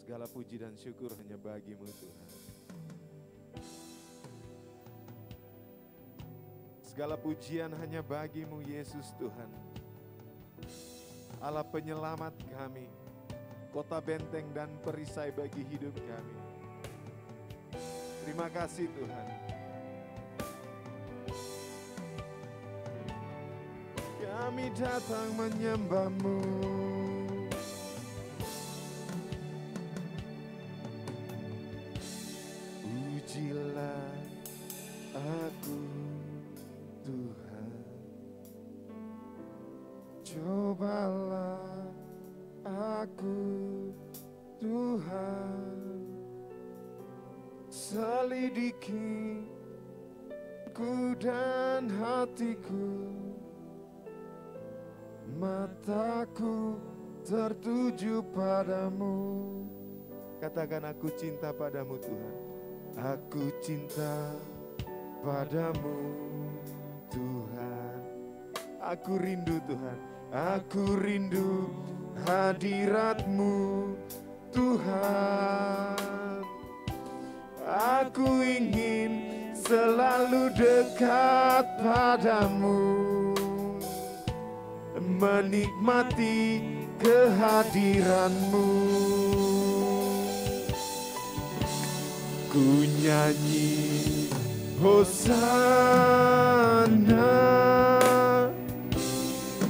Segala puji dan syukur hanya bagi-Mu Tuhan. Segala pujian hanya bagi-Mu Yesus Tuhan. Allah penyelamat kami, kota benteng dan perisai bagi hidup kami. Terima kasih Tuhan. Kami datang menyembah-Mu. Pujilah aku Tuhan, cobalah aku Tuhan, selidiki ku dan hatiku, mataku tertuju padamu. Katakan, aku cinta padamu Tuhan. Aku cinta padamu Tuhan. Aku rindu Tuhan. Aku rindu hadirat-Mu Tuhan. Aku ingin selalu dekat padamu, menikmati kehadiran-Mu. Ku nyanyi Hosana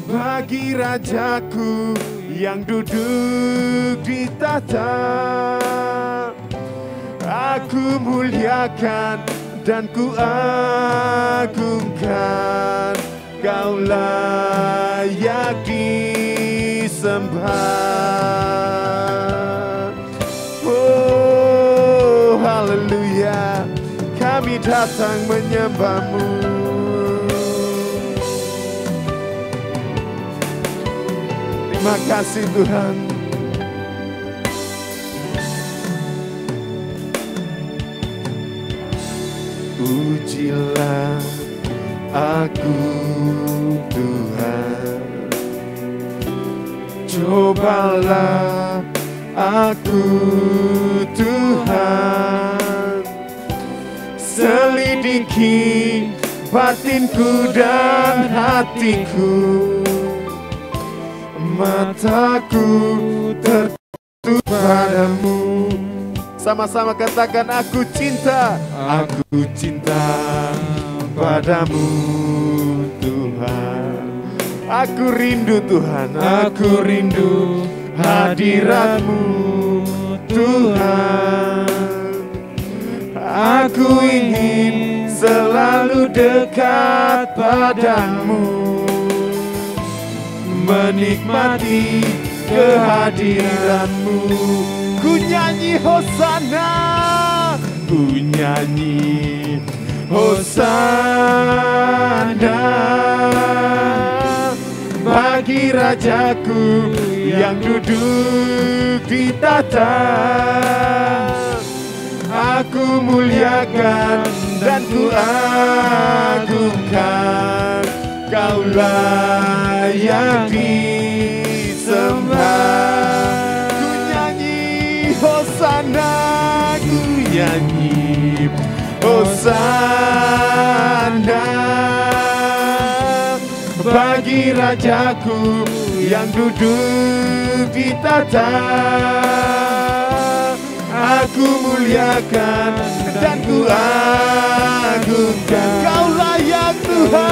bagi Rajaku yang duduk di tahta. Aku muliakan dan ku agungkan, Kau layak disembah. Oh haleluya, kami datang menyembah-Mu. Terima kasih Tuhan. Pujilah aku Tuhan, cobalah aku Tuhan, selidiki batinku dan hatiku, mataku tertuju padamu. Sama-sama katakan, aku cinta padamu Tuhan. Aku rindu Tuhan, aku rindu hadirat-Mu Tuhan. Aku ingin selalu dekat padamu, menikmati kehadiran-Mu. Ku nyanyi Hosana, ku nyanyi Hosana bagi Rajaku yang duduk di tahta. Aku muliakan dan ku agungkan, Kau layak disembah. Ku nyanyi Hosana, ku nyanyi Hosana bagi Rajaku yang duduk di tahta. Aku muliakan dan ku agungkan, Kau layak Tuhan.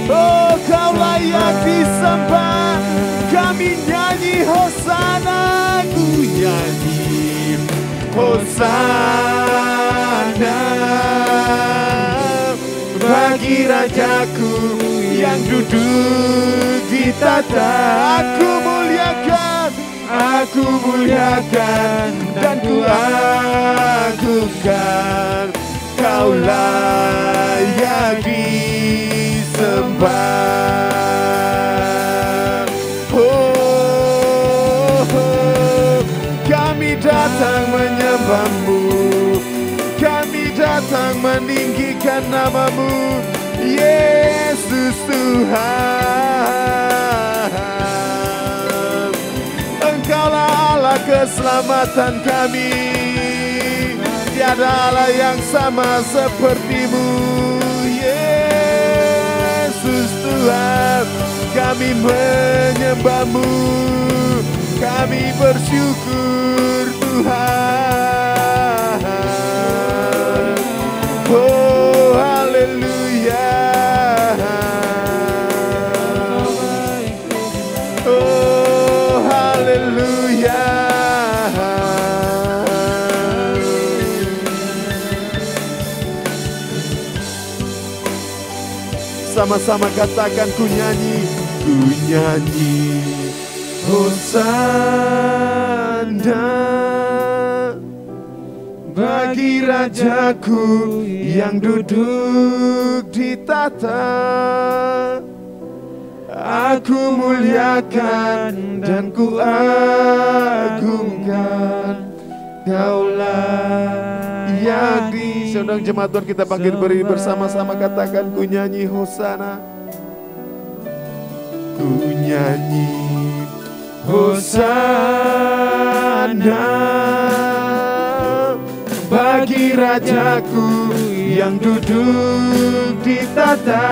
Oh Kau layak disembah. Kami nyanyi Hosana, ku nyanyi Hosana bagi Rajaku yang duduk di tahta. Aku muliakan dan ku agungkan, Kau layak disembah. Oh, kami datang menyembah-Mu, kami datang meninggikan nama-Mu, Yesus Tuhan. Engkaulah Allah keselamatan kami. Tiada Allah yang sama seperti-Mu, Yesus Tuhan. Kami menyembah-Mu, kami bersyukur Tuhan. Oh haleluya, oh haleluya. Sama-sama katakan, ku nyanyi Hosana bagi Rajaku yang duduk di tahta. Aku muliakan dan ku agungkan, Kaulah yang di. Saudara jemaat Tuhan, kita bangkit berdiri bersama-sama, katakan, ku nyanyi Hosana. Ku nyanyi Hosana bagi Rajaku yang duduk di tahta.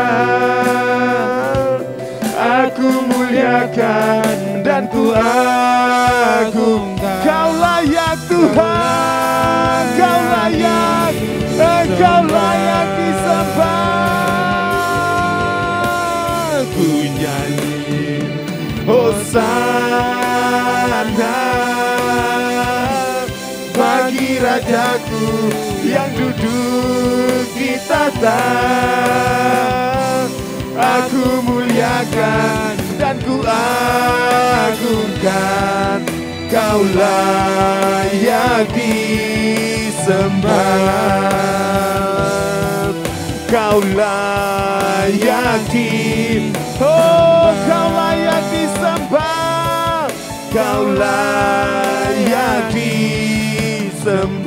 Aku muliakan dan ku agungkan. Kau layak Tuhan, Kau layak, Engkau layak disembah. Ku nyanyi Hosana bagi Rajaku yang duduk di tahta. Aku muliakan dan ku agungkan, Kau layak disembah. Kau layak Kau layak disembah. Kau layak disembah.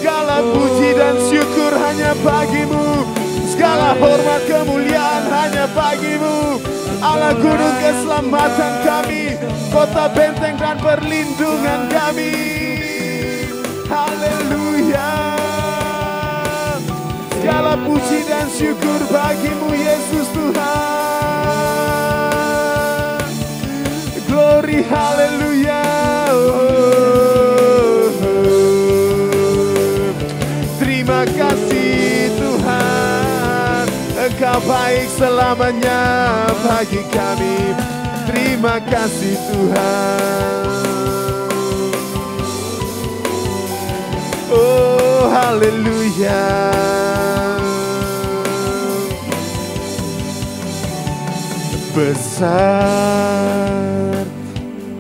Segala puji dan syukur hanya bagi-Mu. Segala hormat kemuliaan hanya bagi-Mu. Allah gunung keselamatan kami, kota benteng dan perlindungan kami. Haleluya. Segala puji dan syukur bagi-Mu Yesus Tuhan. Glory haleluya. Terima kasih Tuhan, Engkau baik selamanya bagi kami. Terima kasih Tuhan. Oh haleluya. Besar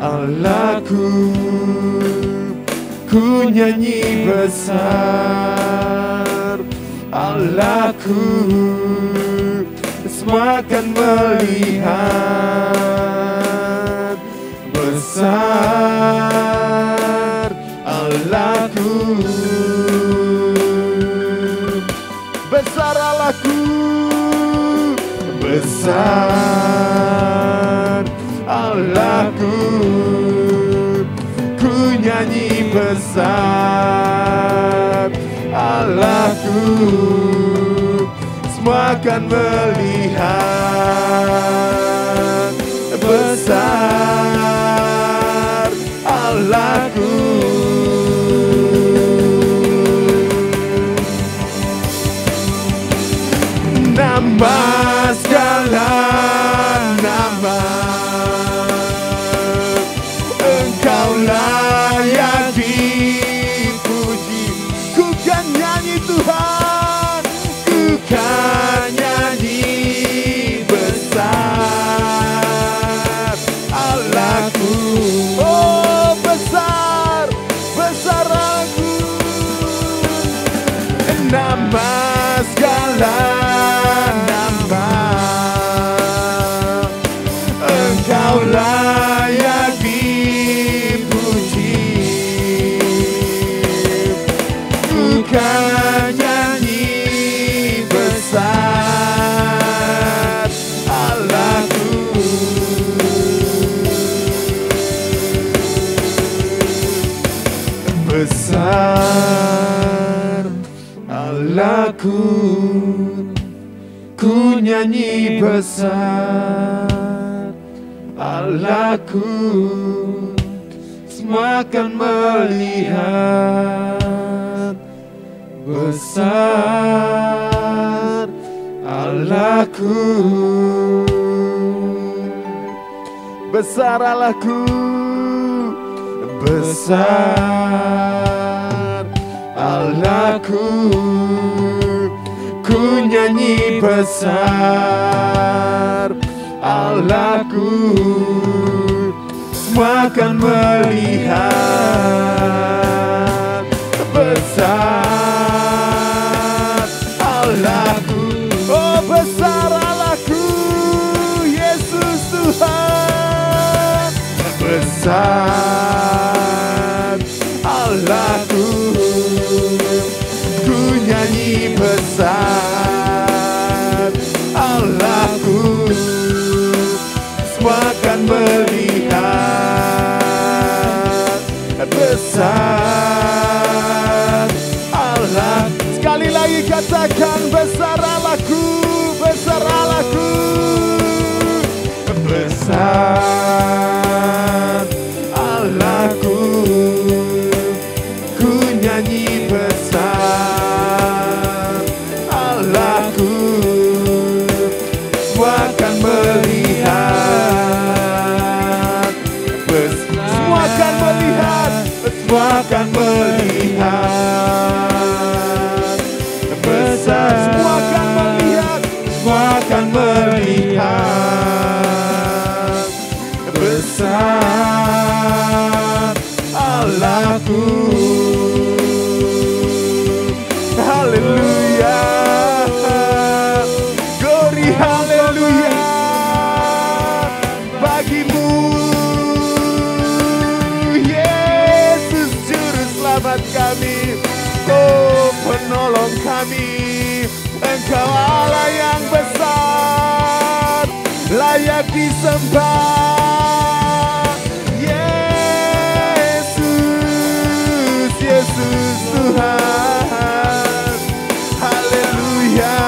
Allahku, ku nyanyi besar Allahku. Semua akan melihat besar Allahku. Besar Allahku, besar Allahku. Ku nyanyi besar Allahku. Semua akan melihat besar Allahku. Nama segala nama, Engkau layak dipuji. Ku kan nyanyi Tuhan, ku kan nyanyi besar Allahku. Oh besar, besar aku. Nama segala nama, Engkau layak dipuji. Ku kan nyanyi besar Allahku. Allahku, ku nyanyi besar. Allahku, semua akan melihat besar Allahku. Besar Allahku, besar Allahku, ku nyanyi besar Allahku, semua akan melihat besar Allahku. Oh, besar Allahku, Yesus Tuhan. Besar Allahku, ku nyanyi besar Allahku, semua akan melihat besar Allah. Sekali lagi katakan besar Allahku, besar Allahku, besar Allahku, ku nyanyi besar Allahku, semua akan melihat besar, semua akan melihat, semua akan melihat besar, semua akan melihat, semua akan melihat besar Allahku. Haleluya, glory, haleluya bagimu Yesus juru selamat kami. Oh, penolong kami, Engkau Allah yang besar, layak disembah. Yesus, Yesus Tuhan, haleluya.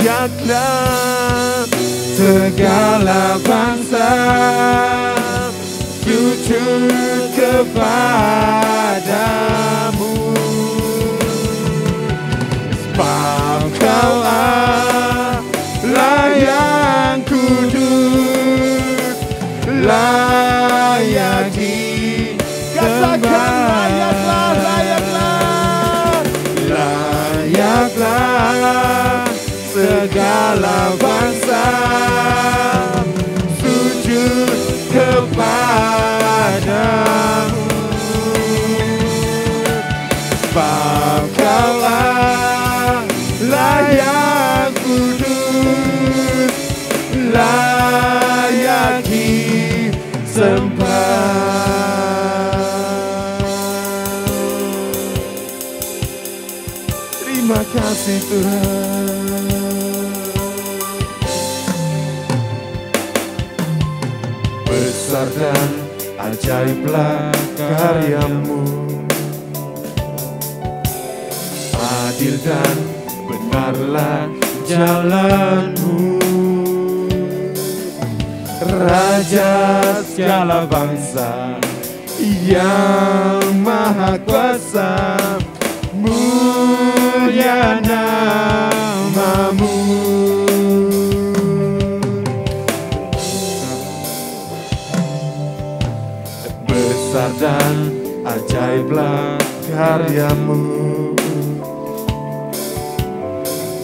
Layaklah segala bangsa sujud kepadamu, sebab Kau Allah yang kudus, layak disembah. Layaklah, layaklah, layaklah segala bangsa sujud kepadamu, sebab Kau Allah yang kudus, layak disembah. Terima kasih Tuhan. Besar dan ajaiblah karyamu, adil dan benarlah jalanmu. Raja segala bangsa yang maha kuasa, mulia namamu. Besar dan ajaiblah karyamu,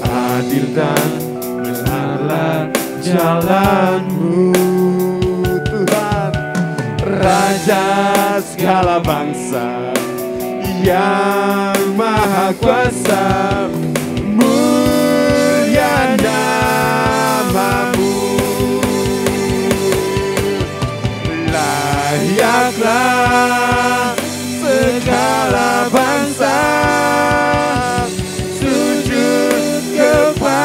adil dan benarlah jalanmu. Tuhan, Raja segala bangsa yang maha kuasa, mulia namamu. Layaklah segala bangsa sujud kepadamu,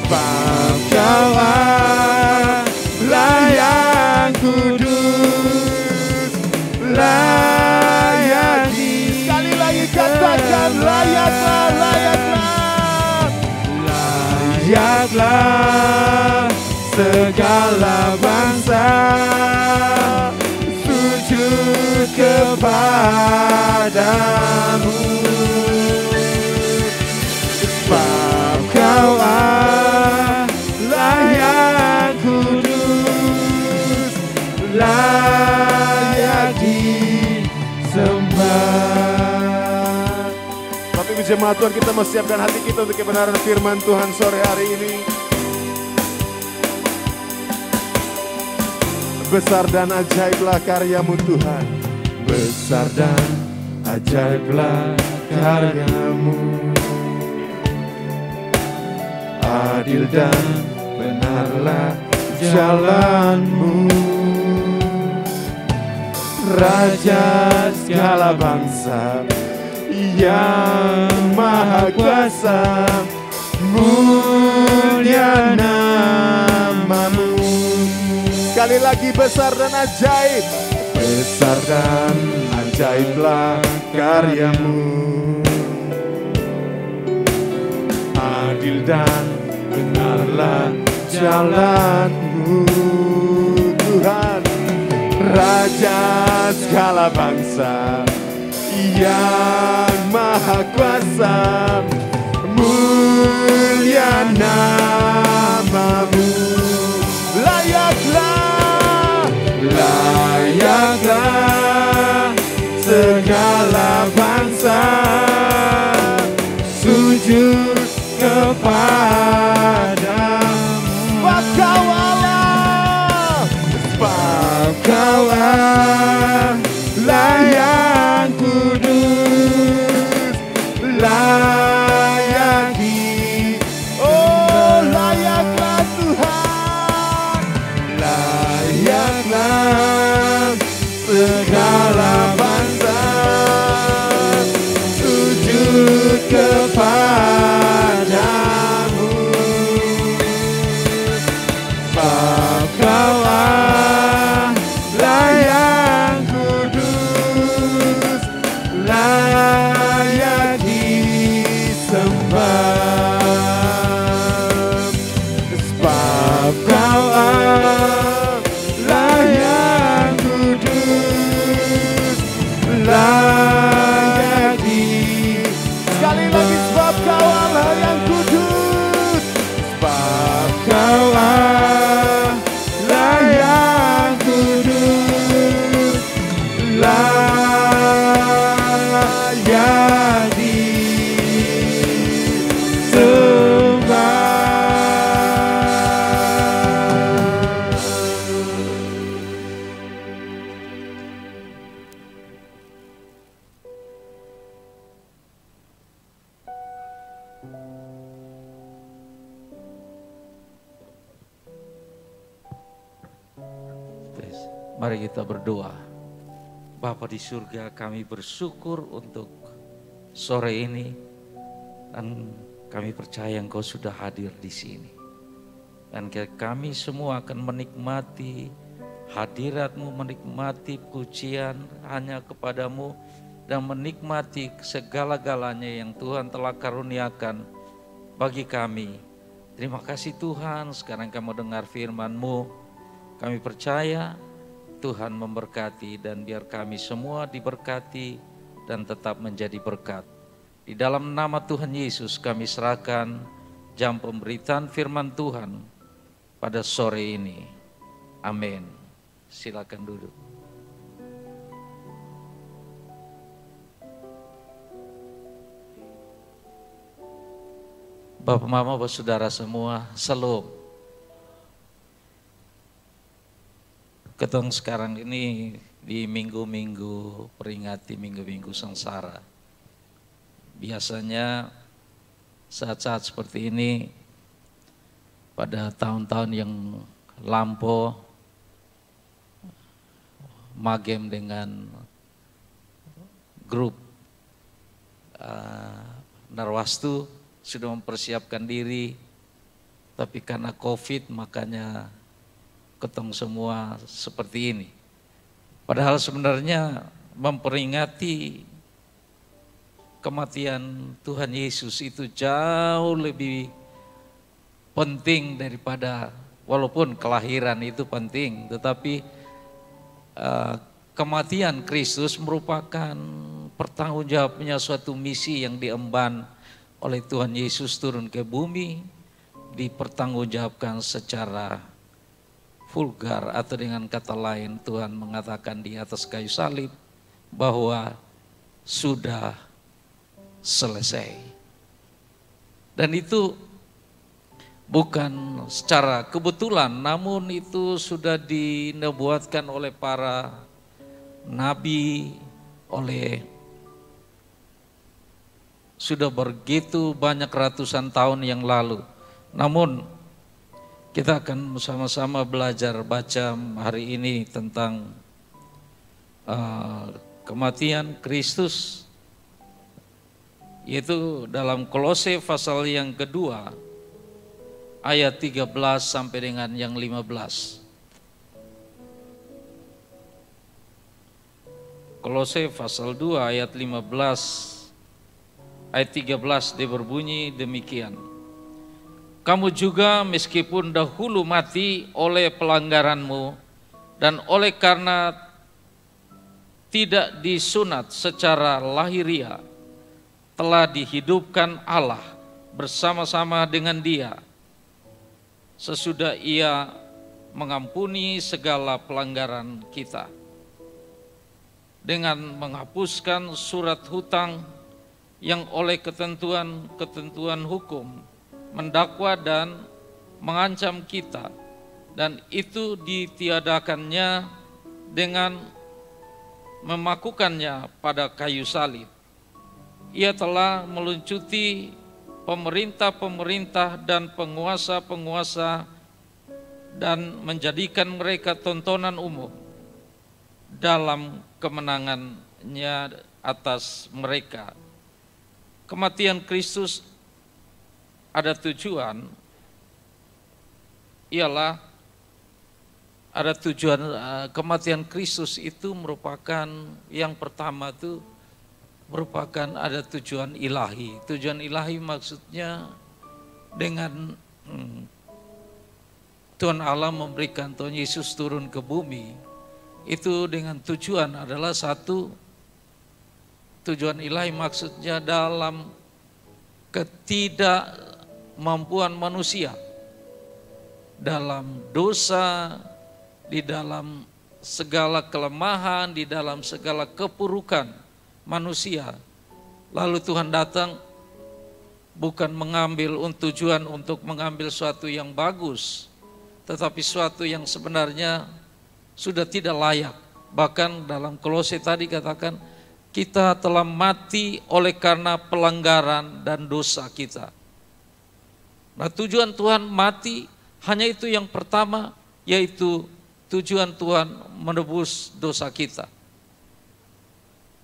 sebab Kau layak sekali lagi katakan layaklah, layaklah, layaklah segala bangsa sujud kepadamu, sebab Kau Allah yang kudus, layak disembah. Bapak Ibu jemaat Tuhan, kita mau siapkan hati kita untuk kebenaran firman Tuhan sore hari ini. Besar dan ajaiblah karyamu Tuhan, besar dan ajaiblah karyamu, adil dan benarlah jalanmu, Raja segala bangsa yang maha kuasa, mulia namamu. Sekali lagi besar dan ajaib, besar dan ajaiblah karyamu, adil dan benarlah jalanmu Tuhan, Raja segala bangsa yang maha kuasa, mulia namamu. Layaklah, layaklah segala bangsa sujud kepadamu. Sebab Kau Allah, sebab Kau Allah yang kudus, layak oh layaklah Tuhan, layaklah segala bangsa sujud kepadamu, sebab Kau Allah yang kudus, layak disembah. Sebab Kau Allah yang kudus, layak disembah. Sekali lagi, sebab Kau Allah yang kudus, sebab Kau Allah yang kudus, layak disembah. Mari kita berdoa. Bapa di surga, kami bersyukur untuk sore ini dan kami percaya Engkau sudah hadir di sini. Dan kami semua akan menikmati hadirat-Mu, menikmati pujian hanya kepadamu dan menikmati segala-galanya yang Tuhan telah karuniakan bagi kami. Terima kasih Tuhan, sekarang kami dengar firman-Mu. Kami percaya Tuhan memberkati dan biar kami semua diberkati dan tetap menjadi berkat. Di dalam nama Tuhan Yesus kami serahkan jam pemberitaan firman Tuhan pada sore ini. Amin. Silakan duduk. Bapak, Mama, Bapak, Saudara semua, Shalom. Ketemu sekarang ini di minggu-minggu peringati minggu-minggu sengsara. Biasanya saat-saat seperti ini pada tahun-tahun yang lampau magem dengan grup Narwastu sudah mempersiapkan diri, tapi karena COVID makanya ketong semua seperti ini. Padahal sebenarnya memperingati kematian Tuhan Yesus itu jauh lebih penting daripada, walaupun kelahiran itu penting, tetapi kematian Kristus merupakan pertanggungjawabnya suatu misi yang diemban oleh Tuhan Yesus turun ke bumi, dipertanggungjawabkan secara vulgar, atau dengan kata lain Tuhan mengatakan di atas kayu salib bahwa sudah selesai. Dan itu bukan secara kebetulan, namun itu sudah dinubuatkan oleh para nabi, sudah begitu banyak ratusan tahun yang lalu. Namun kita akan bersama-sama belajar baca hari ini tentang kematian Kristus, yaitu dalam Kolose pasal yang kedua ayat 13 sampai dengan yang 15. Kolose pasal 2 ayat 15 ayat 13 dia berbunyi demikian. Kamu juga meskipun dahulu mati oleh pelanggaranmu dan oleh karena tidak disunat secara lahiriah, telah dihidupkan Allah bersama-sama dengan Dia sesudah Ia mengampuni segala pelanggaran kita dengan menghapuskan surat hutang yang oleh ketentuan hukum mendakwa dan mengancam kita, dan itu ditiadakannya dengan memakukannya pada kayu salib. Ia telah meluncuti pemerintah-pemerintah dan penguasa-penguasa dan menjadikan mereka tontonan umum dalam kemenangannya atas mereka. Kematian Kristus ada tujuan, ialah ada tujuan. Kematian Kristus itu merupakan yang pertama itu merupakan ada tujuan ilahi. Tujuan ilahi maksudnya dengan Tuhan Allah memberikan Tuhan Yesus turun ke bumi, itu dengan tujuan adalah satu, tujuan ilahi maksudnya dalam ketidakmampuan manusia, dalam dosa, di dalam segala kelemahan, di dalam segala kepurukan manusia. Lalu Tuhan datang bukan mengambil tujuan untuk mengambil suatu yang bagus, tetapi suatu yang sebenarnya sudah tidak layak. Bahkan dalam Kolose tadi katakan, kita telah mati oleh karena pelanggaran dan dosa kita. Nah, tujuan Tuhan mati hanya itu yang pertama, yaitu tujuan Tuhan menebus dosa kita.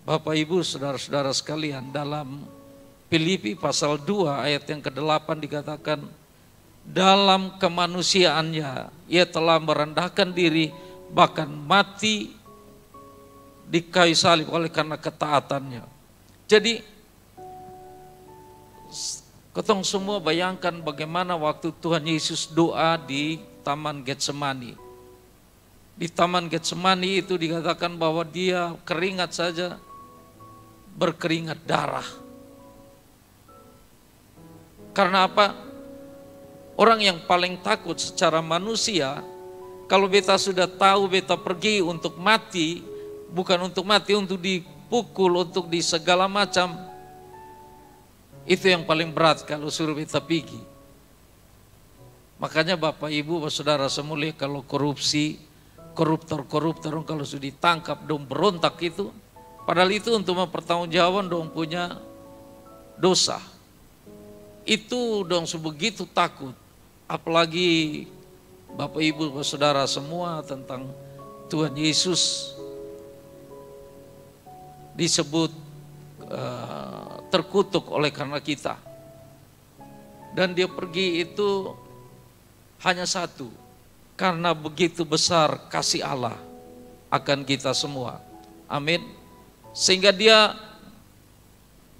Bapak Ibu saudara-saudara sekalian, dalam Filipi pasal 2 ayat yang ke-8 dikatakan, dalam kemanusiaannya ia telah merendahkan diri bahkan mati di kayu salib oleh karena ketaatannya. Jadi ketong semua bayangkan bagaimana waktu Tuhan Yesus doa di Taman Getsemani. Di Taman Getsemani itu dikatakan bahwa dia keringat saja berkeringat darah. Karena apa? Orang yang paling takut secara manusia, kalau beta sudah tahu beta pergi untuk mati, bukan untuk mati, untuk dipukul, untuk di segala macam, itu yang paling berat kalau suruh beta pergi. Makanya Bapak Ibu saudara semulia, kalau korupsi, koruptor kalau sudah ditangkap dong berontak itu, padahal itu untuk mempertanggungjawabkan dong punya dosa. Itu dong sebegitu takut. Apalagi Bapak Ibu saudara semua tentang Tuhan Yesus disebut terkutuk oleh karena kita. Dan dia pergi itu hanya satu, karena begitu besar kasih Allah akan kita semua. Amin. Sehingga dia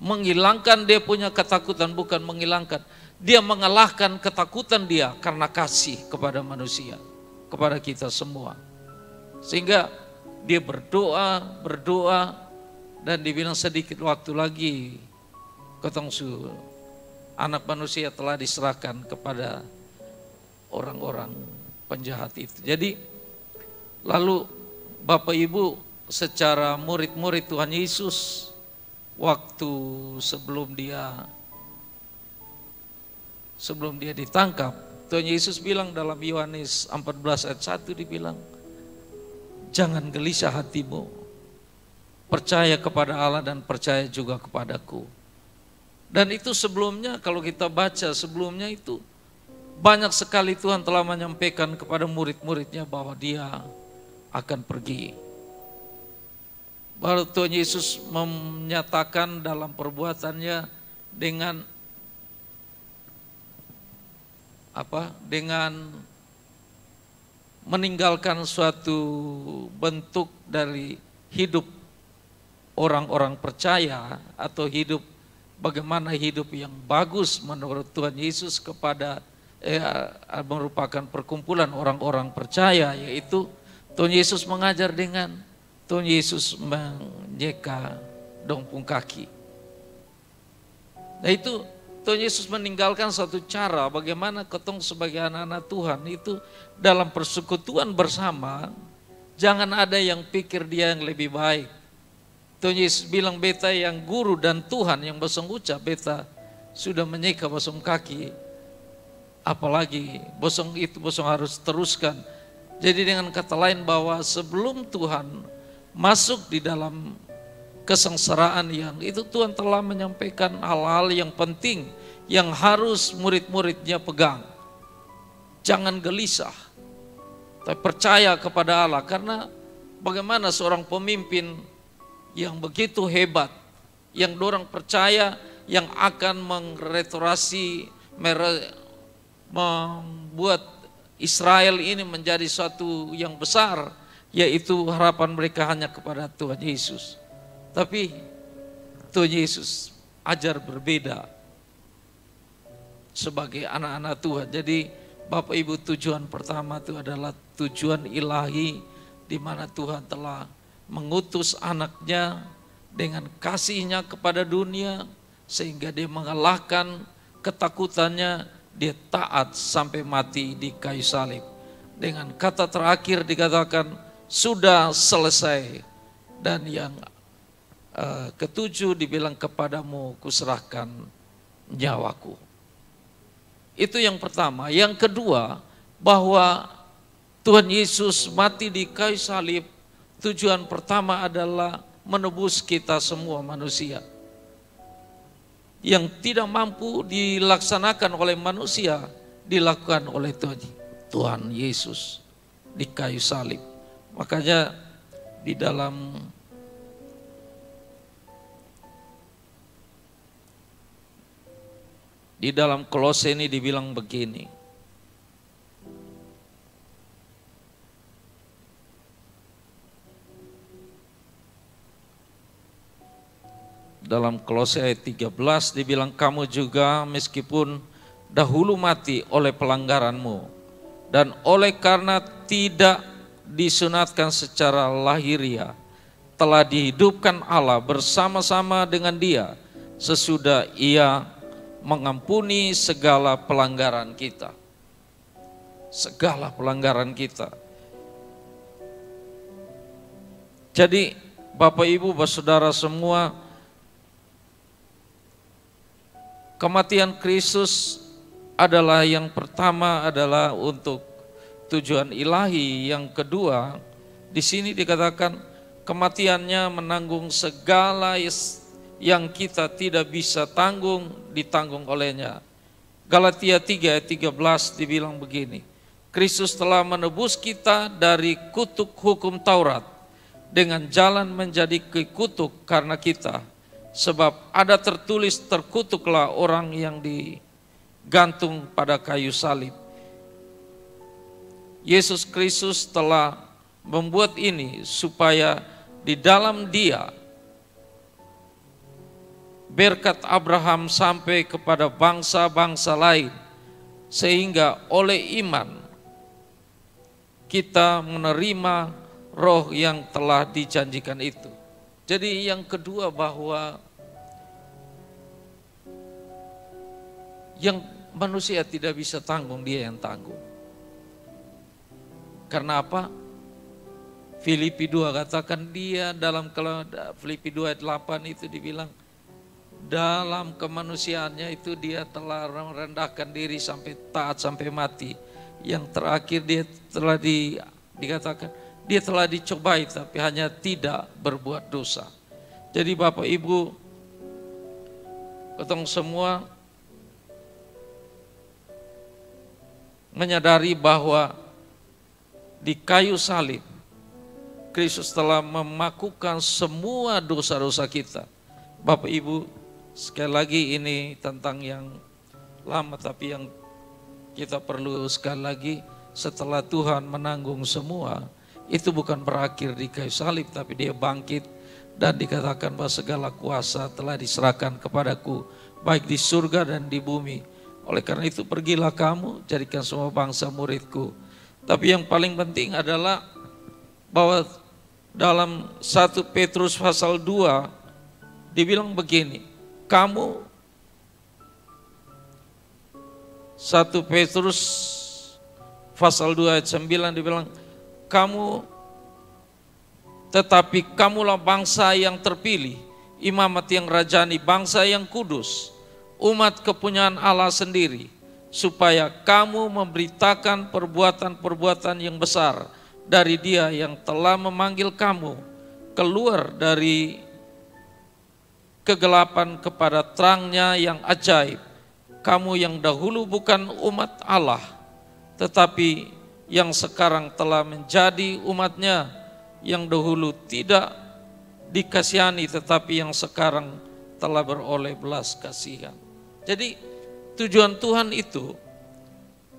menghilangkan dia punya ketakutan, bukan menghilangkan. Dia mengalahkan ketakutan dia karena kasih kepada manusia, kepada kita semua. Sehingga dia berdoa, dan dibilang sedikit waktu lagi ketongsu anak manusia telah diserahkan kepada orang-orang penjahat itu. Jadi lalu Bapak Ibu, secara murid-murid Tuhan Yesus, waktu sebelum dia ditangkap, Tuhan Yesus bilang dalam Yohanes 14 ayat 1, dibilang, jangan gelisah hatimu, percaya kepada Allah dan percaya juga kepadaku. Dan itu sebelumnya, kalau kita baca sebelumnya itu, banyak sekali Tuhan telah menyampaikan kepada murid-muridnya bahwa dia akan pergi. Baru Tuhan Yesus menyatakan dalam perbuatannya dengan meninggalkan suatu bentuk dari hidup orang-orang percaya, atau hidup bagaimana hidup yang bagus menurut Tuhan Yesus kepada merupakan perkumpulan orang-orang percaya, yaitu Tuhan Yesus mengajar dengan Tuhan Yesus menyeka dongpung kaki. Nah itu Tuhan Yesus meninggalkan satu cara bagaimana ketong sebagai anak-anak Tuhan itu dalam persekutuan bersama, jangan ada yang pikir dia yang lebih baik. Tuhan Yesus bilang, beta yang guru dan Tuhan yang bosong ucap, beta sudah menyeka bosong kaki, apalagi bosong itu bosong harus teruskan. Jadi dengan kata lain bahwa sebelum Tuhan masuk di dalam kesengsaraan yang itu, Tuhan telah menyampaikan hal-hal yang penting yang harus murid-muridnya pegang. Jangan gelisah, tapi percaya kepada Allah. Karena bagaimana seorang pemimpin yang begitu hebat, yang dorang percaya, yang akan merestorasi, membuat Israel ini menjadi suatu yang besar, yaitu harapan mereka hanya kepada Tuhan Yesus. Tapi Tuhan Yesus ajar berbeda sebagai anak-anak Tuhan. Jadi Bapak Ibu, tujuan pertama itu adalah tujuan ilahi, di mana Tuhan telah mengutus anaknya dengan kasihnya kepada dunia, sehingga dia mengalahkan ketakutannya, dia taat sampai mati di kayu salib. Dengan kata terakhir dikatakan, sudah selesai. Dan yang ketujuh dibilang, kepadamu kuserahkan nyawaku. Itu yang pertama. Yang kedua, bahwa Tuhan Yesus mati di kayu salib, tujuan pertama adalah menebus kita semua manusia. Yang tidak mampu dilaksanakan oleh manusia, dilakukan oleh Tuhan Yesus di kayu salib. Makanya di dalam Kolose ini dibilang begini. Dalam Kolose ayat 13 dibilang, kamu juga meskipun dahulu mati oleh pelanggaranmu dan oleh karena tidak disunatkan secara lahiriah, telah dihidupkan Allah bersama-sama dengan Dia sesudah Ia mengampuni segala pelanggaran kita. Segala pelanggaran kita. Jadi Bapak Ibu, saudara semua, kematian Kristus adalah yang pertama, adalah untuk tujuan ilahi. Yang kedua, di sini dikatakan kematiannya menanggung segala yang kita tidak bisa tanggung, ditanggung olehnya. Galatia 3 ayat 13 dibilang begini, Kristus telah menebus kita dari kutuk hukum Taurat dengan jalan menjadi kutuk karena kita. Sebab ada tertulis, terkutuklah orang yang digantung pada kayu salib. Yesus Kristus telah membuat ini supaya di dalam Dia berkat Abraham sampai kepada bangsa-bangsa lain, sehingga oleh iman kita menerima roh yang telah dijanjikan itu. Jadi yang kedua, bahwa yang manusia tidak bisa tanggung, Dia yang tanggung. Karena apa? Filipi 2 katakan Dia dalam, kalau Filipi 2 ayat 8 itu dibilang, dalam kemanusiaannya itu Dia telah merendahkan diri sampai taat sampai mati. Yang terakhir Dia telah dikatakan Dia telah dicobai tapi hanya tidak berbuat dosa. Jadi Bapak Ibu, ketong semua menyadari bahwa di kayu salib Kristus telah memakukan semua dosa-dosa kita. Bapak Ibu, sekali lagi ini tentang yang lama, tapi yang kita perlu sekali lagi, setelah Tuhan menanggung semua, itu bukan berakhir di kayu salib, tapi Dia bangkit dan dikatakan bahwa segala kuasa telah diserahkan kepadaku, baik di surga dan di bumi. Oleh karena itu pergilah kamu, jadikan semua bangsa muridku. Tapi yang paling penting adalah bahwa dalam 1 Petrus pasal 2 dibilang begini, kamu, 1 Petrus pasal 2 ayat 9 dibilang, kamu, tetapi kamulah bangsa yang terpilih, imamat yang rajani, bangsa yang kudus, umat kepunyaan Allah sendiri, supaya kamu memberitakan perbuatan-perbuatan yang besar dari Dia yang telah memanggil kamu keluar dari kegelapan kepada terang-Nya yang ajaib. Kamu yang dahulu bukan umat Allah, tetapi yang sekarang telah menjadi umat-Nya, yang dahulu tidak dikasihani, tetapi yang sekarang telah beroleh belas kasihan. Jadi tujuan Tuhan itu,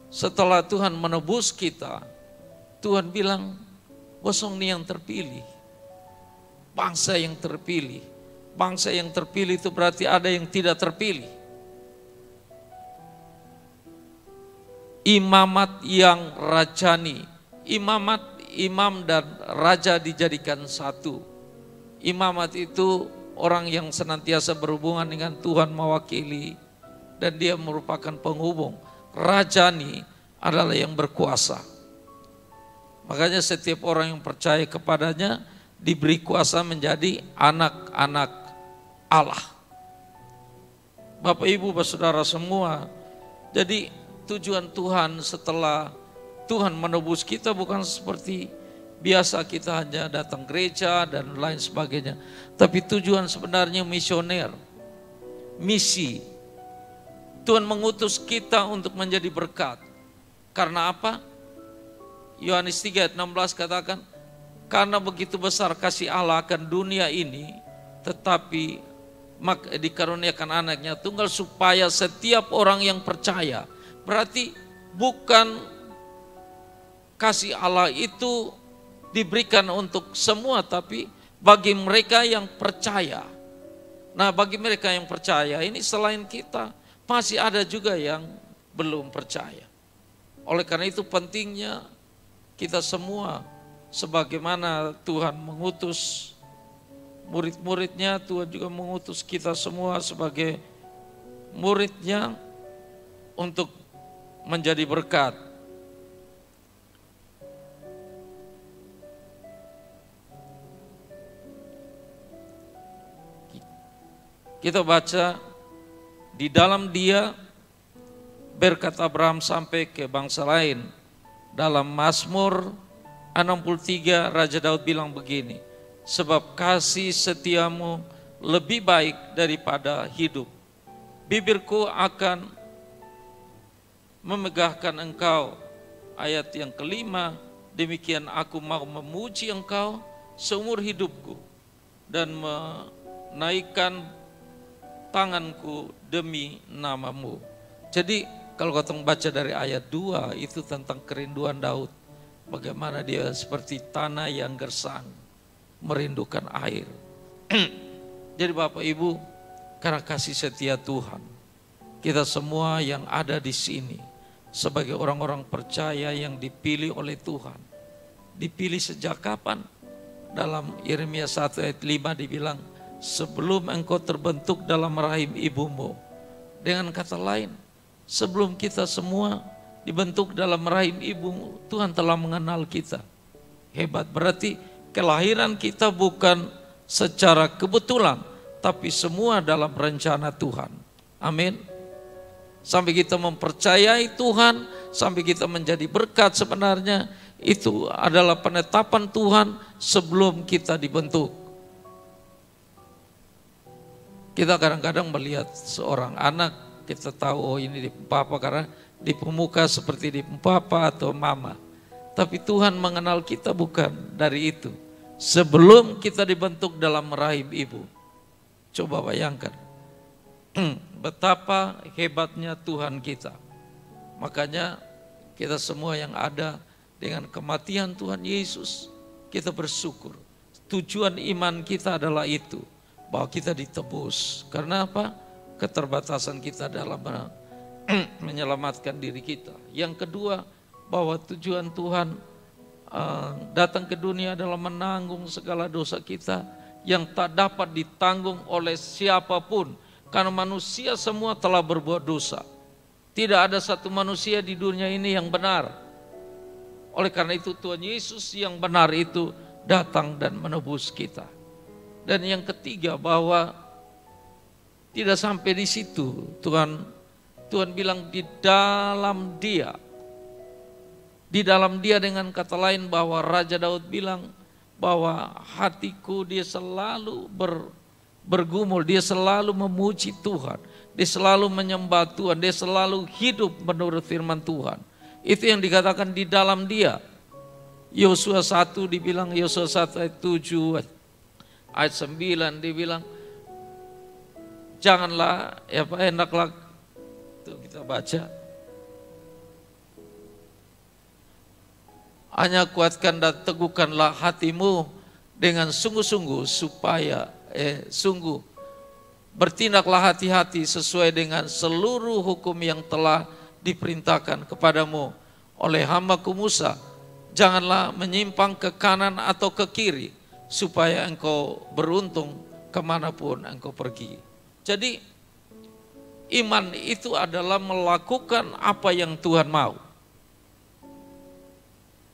setelah Tuhan menebus kita, Tuhan bilang, bosong nih yang terpilih, bangsa yang terpilih. Bangsa yang terpilih itu berarti ada yang tidak terpilih. Imamat yang rajani, imam dan raja dijadikan satu. Imamat itu orang yang senantiasa berhubungan dengan Tuhan, mewakili, dan dia merupakan penghubung. Rajani adalah yang berkuasa. Makanya setiap orang yang percaya kepadanya diberi kuasa menjadi anak-anak Allah. Bapak Ibu, saudara semua, jadi tujuan Tuhan setelah Tuhan menebus kita bukan seperti biasa kita hanya datang gereja dan lain sebagainya. Tapi tujuan sebenarnya misioner, misi. Tuhan mengutus kita untuk menjadi berkat. Karena apa? Yohanes 3 ayat 16 katakan, karena begitu besar kasih Allah akan dunia ini, tetapi dikaruniakan anaknya tunggal supaya setiap orang yang percaya. Berarti bukan kasih Allah itu diberikan untuk semua, tapi bagi mereka yang percaya. Nah, bagi mereka yang percaya ini selain kita, masih ada juga yang belum percaya. Oleh karena itu pentingnya kita semua, sebagaimana Tuhan mengutus murid-muridnya, Tuhan juga mengutus kita semua sebagai muridnya untuk menjadi berkat. Kita baca, di dalam Dia berkat Abraham sampai ke bangsa lain. Dalam Mazmur 63 Raja Daud bilang begini, sebab kasih setiamu lebih baik daripada hidup. Bibirku akan memegahkan engkau. Ayat yang kelima, demikian aku mau memuji engkau seumur hidupku dan menaikkan tanganku demi namamu. Jadi kalau kita baca dari ayat 2 itu tentang kerinduan Daud. bagaimana dia seperti tanah yang gersang, merindukan air. Jadi Bapak Ibu, karena kasih setia Tuhan, kita semua yang ada di sini sebagai orang-orang percaya yang dipilih oleh Tuhan. Dipilih sejak kapan? Dalam Yeremia 1 ayat 5 dibilang, sebelum engkau terbentuk dalam rahim ibumu. Dengan kata lain, sebelum kita semua dibentuk dalam rahim ibumu, Tuhan telah mengenal kita. Hebat, berarti kelahiran kita bukan secara kebetulan, tapi semua dalam rencana Tuhan. Amin. Sampai kita mempercayai Tuhan, sampai kita menjadi berkat, sebenarnya itu adalah penetapan Tuhan sebelum kita dibentuk. Kita kadang-kadang melihat seorang anak, kita tahu oh ini di papa karena di pemuka seperti di papa atau mama. Tapi Tuhan mengenal kita bukan dari itu. Sebelum kita dibentuk dalam rahim ibu. Coba bayangkan betapa hebatnya Tuhan kita. Makanya kita semua yang ada dengan kematian Tuhan Yesus, kita bersyukur. Tujuan iman kita adalah itu, bahwa kita ditebus. Karena apa? Keterbatasan kita dalam menyelamatkan diri kita. Yang kedua, bahwa tujuan Tuhan datang ke dunia adalah menanggung segala dosa kita yang tak dapat ditanggung oleh siapapun. Karena manusia semua telah berbuat dosa. Tidak ada satu manusia di dunia ini yang benar. Oleh karena itu Tuhan Yesus yang benar itu datang dan menebus kita. Dan yang ketiga, bahwa tidak sampai di situ. Tuhan bilang di dalam Dia. Di dalam Dia, dengan kata lain, bahwa Raja Daud bilang bahwa hatiku dia selalu bergumul, dia selalu memuji Tuhan, dia selalu menyembah Tuhan, dia selalu hidup menurut firman Tuhan. Itu yang dikatakan di dalam Dia. Yosua 1 dibilang, Yosua 1 ayat 7, ayat 9 dibilang, janganlah, hendaklah, itu kita baca, hanya kuatkan dan teguhkanlah hatimu dengan sungguh-sungguh supaya, sungguh, bertindaklah hati-hati sesuai dengan seluruh hukum yang telah diperintahkan kepadamu oleh hambaku Musa. Janganlah menyimpang ke kanan atau ke kiri, supaya engkau beruntung kemanapun engkau pergi. Jadi iman itu adalah melakukan apa yang Tuhan mau.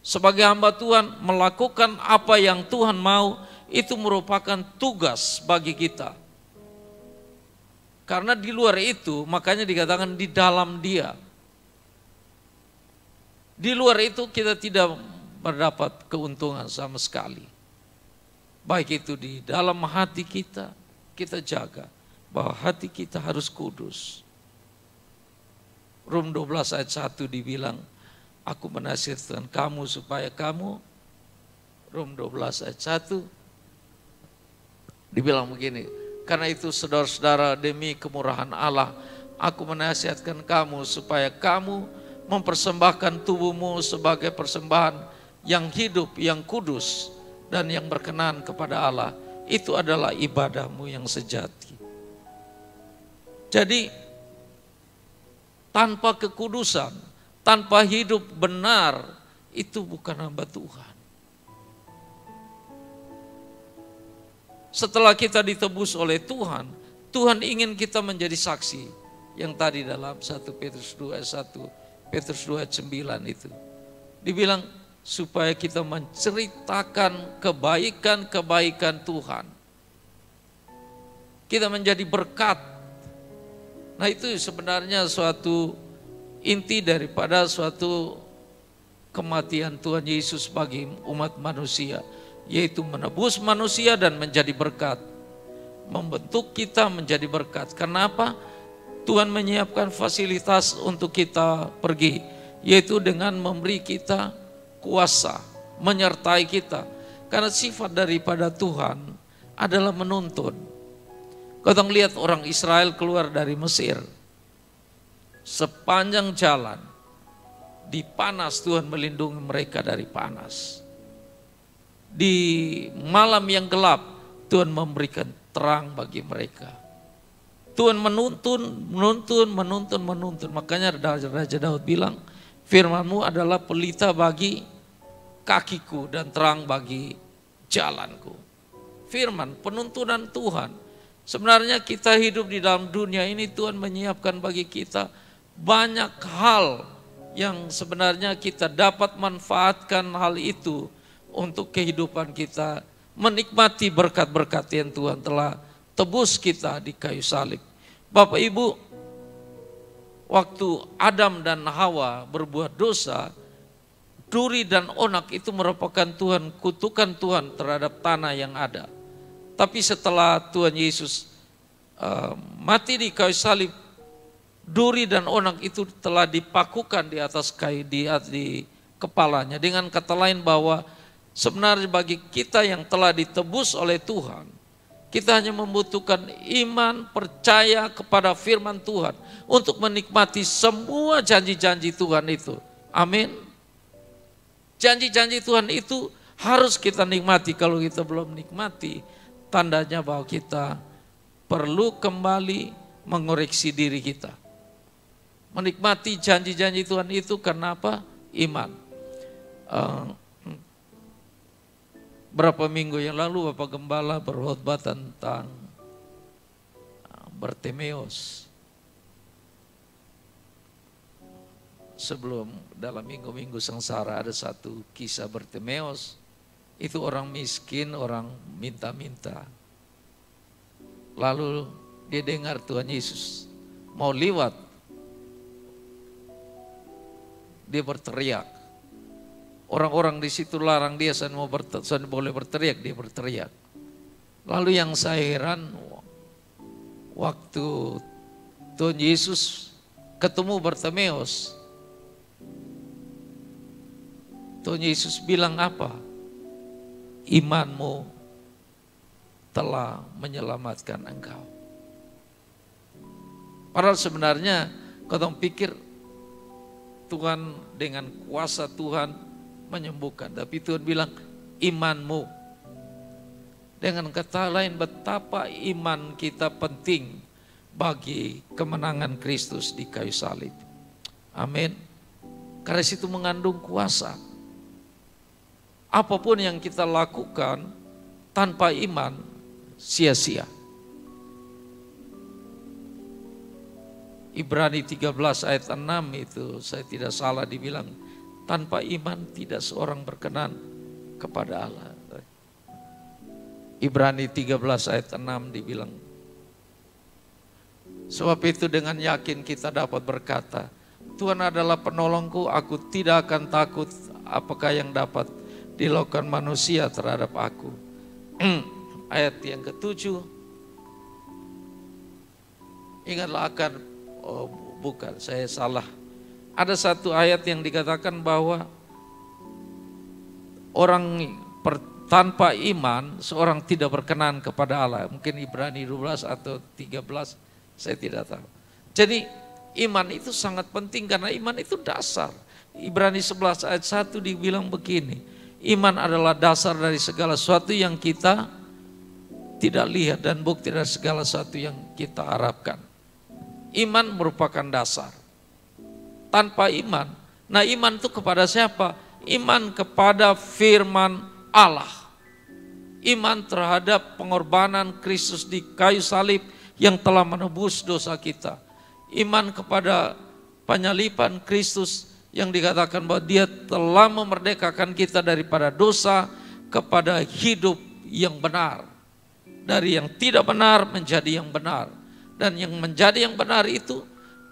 Sebagai hamba Tuhan, melakukan apa yang Tuhan mau itu merupakan tugas bagi kita. Karena di luar itu, makanya dikatakan di dalam Dia. Di luar itu kita tidak mendapat keuntungan sama sekali. Baik itu di dalam hati kita, kita jaga bahwa hati kita harus kudus. Rom 12 ayat 1 dibilang, aku menasihatkan kamu supaya kamu, Rom 12 ayat 1 dibilang begini, karena itu saudara-saudara, demi kemurahan Allah, aku menasihatkan kamu supaya kamu mempersembahkan tubuhmu sebagai persembahan yang hidup, yang kudus, dan yang berkenan kepada Allah. Itu adalah ibadahmu yang sejati. Jadi tanpa kekudusan, tanpa hidup benar, itu bukan hamba Tuhan. Setelah kita ditebus oleh Tuhan, Tuhan ingin kita menjadi saksi. Yang tadi dalam 1 Petrus 2 ayat 1, Petrus 2 ayat 9 itu. Dibilang supaya kita menceritakan kebaikan-kebaikan Tuhan. Kita menjadi berkat. Nah itu sebenarnya suatu inti daripada suatu kematian Tuhan Yesus bagi umat manusia. Yaitu menebus manusia dan menjadi berkat. Membentuk kita menjadi berkat. Kenapa? Tuhan menyiapkan fasilitas untuk kita pergi, yaitu dengan memberi kita kuasa, menyertai kita. Karena sifat daripada Tuhan adalah menuntun. Kau lihat orang Israel keluar dari Mesir, sepanjang jalan Di panas Tuhan melindungi mereka dari panas. Di malam yang gelap Tuhan memberikan terang bagi mereka. Tuhan menuntun. Makanya Raja Daud bilang, firman-Mu adalah pelita bagi kakiku dan terang bagi jalanku. Firman, penuntunan Tuhan. Sebenarnya kita hidup di dalam dunia ini, Tuhan menyiapkan bagi kita banyak hal yang sebenarnya kita dapat manfaatkan hal itu untuk kehidupan kita, menikmati berkat-berkat yang Tuhan telah tebus kita di kayu salib. Bapak Ibu, waktu Adam dan Hawa berbuat dosa, duri dan onak itu merupakan kutukan Tuhan terhadap tanah yang ada. Tapi setelah Tuhan Yesus mati di kayu salib, duri dan onak itu telah dipakukan di atas kayu, di kepalanya. Dengan kata lain bahwa sebenarnya bagi kita yang telah ditebus oleh Tuhan, kita hanya membutuhkan iman, percaya kepada firman Tuhan untuk menikmati semua janji-janji Tuhan itu. Amin. Janji-janji Tuhan itu harus kita nikmati. Kalau kita belum nikmati, tandanya bahwa kita perlu kembali mengoreksi diri kita. Menikmati janji-janji Tuhan itu karena apa? Iman. Berapa minggu yang lalu Bapak Gembala berkhotbah tentang Bartimeus. Sebelum dalam minggu-minggu sengsara ada satu kisah Bartimeus. Itu orang miskin, orang minta-minta. Lalu dia dengar Tuhan Yesus mau lewat. Dia berteriak. Orang-orang di situ larang dia, saya boleh berteriak, dia berteriak. Lalu yang saya heran, waktu Tuhan Yesus ketemu Bartimeus, Tuhan Yesus bilang apa? Imanmu telah menyelamatkan engkau. Padahal sebenarnya kau pikir Tuhan dengan kuasa Tuhan menyembuhkan. Tapi Tuhan bilang imanmu. Dengan kata lain betapa iman kita penting bagi kemenangan Kristus di kayu salib. Amin. Karena situ mengandung kuasa. Apapun yang kita lakukan tanpa iman sia-sia. Ibrani 13 ayat 6 itu saya tidak salah dibilang, tanpa iman tidak seorang berkenan kepada Allah. Ibrani 13 ayat 6 dibilang. Sebab itu dengan yakin kita dapat berkata, Tuhan adalah penolongku, aku tidak akan takut apakah yang dapat dilakukan manusia terhadap aku. Ayat yang ke-7. Ingatlah akan, bukan, saya salah. Ada satu ayat yang dikatakan bahwa orang tanpa iman seorang tidak berkenan kepada Allah. Mungkin Ibrani 12 atau 13, saya tidak tahu. Jadi iman itu sangat penting karena iman itu dasar. Ibrani 11 ayat 1 dibilang begini, iman adalah dasar dari segala sesuatu yang kita tidak lihat dan bukti dari segala sesuatu yang kita harapkan. Iman merupakan dasar. Tanpa iman, nah iman itu kepada siapa? Iman kepada firman Allah. Iman terhadap pengorbanan Kristus di kayu salib yang telah menebus dosa kita. Iman kepada penyaliban Kristus yang dikatakan bahwa dia telah memerdekakan kita daripada dosa kepada hidup yang benar. Dari yang tidak benar menjadi yang benar. Dan yang menjadi yang benar itu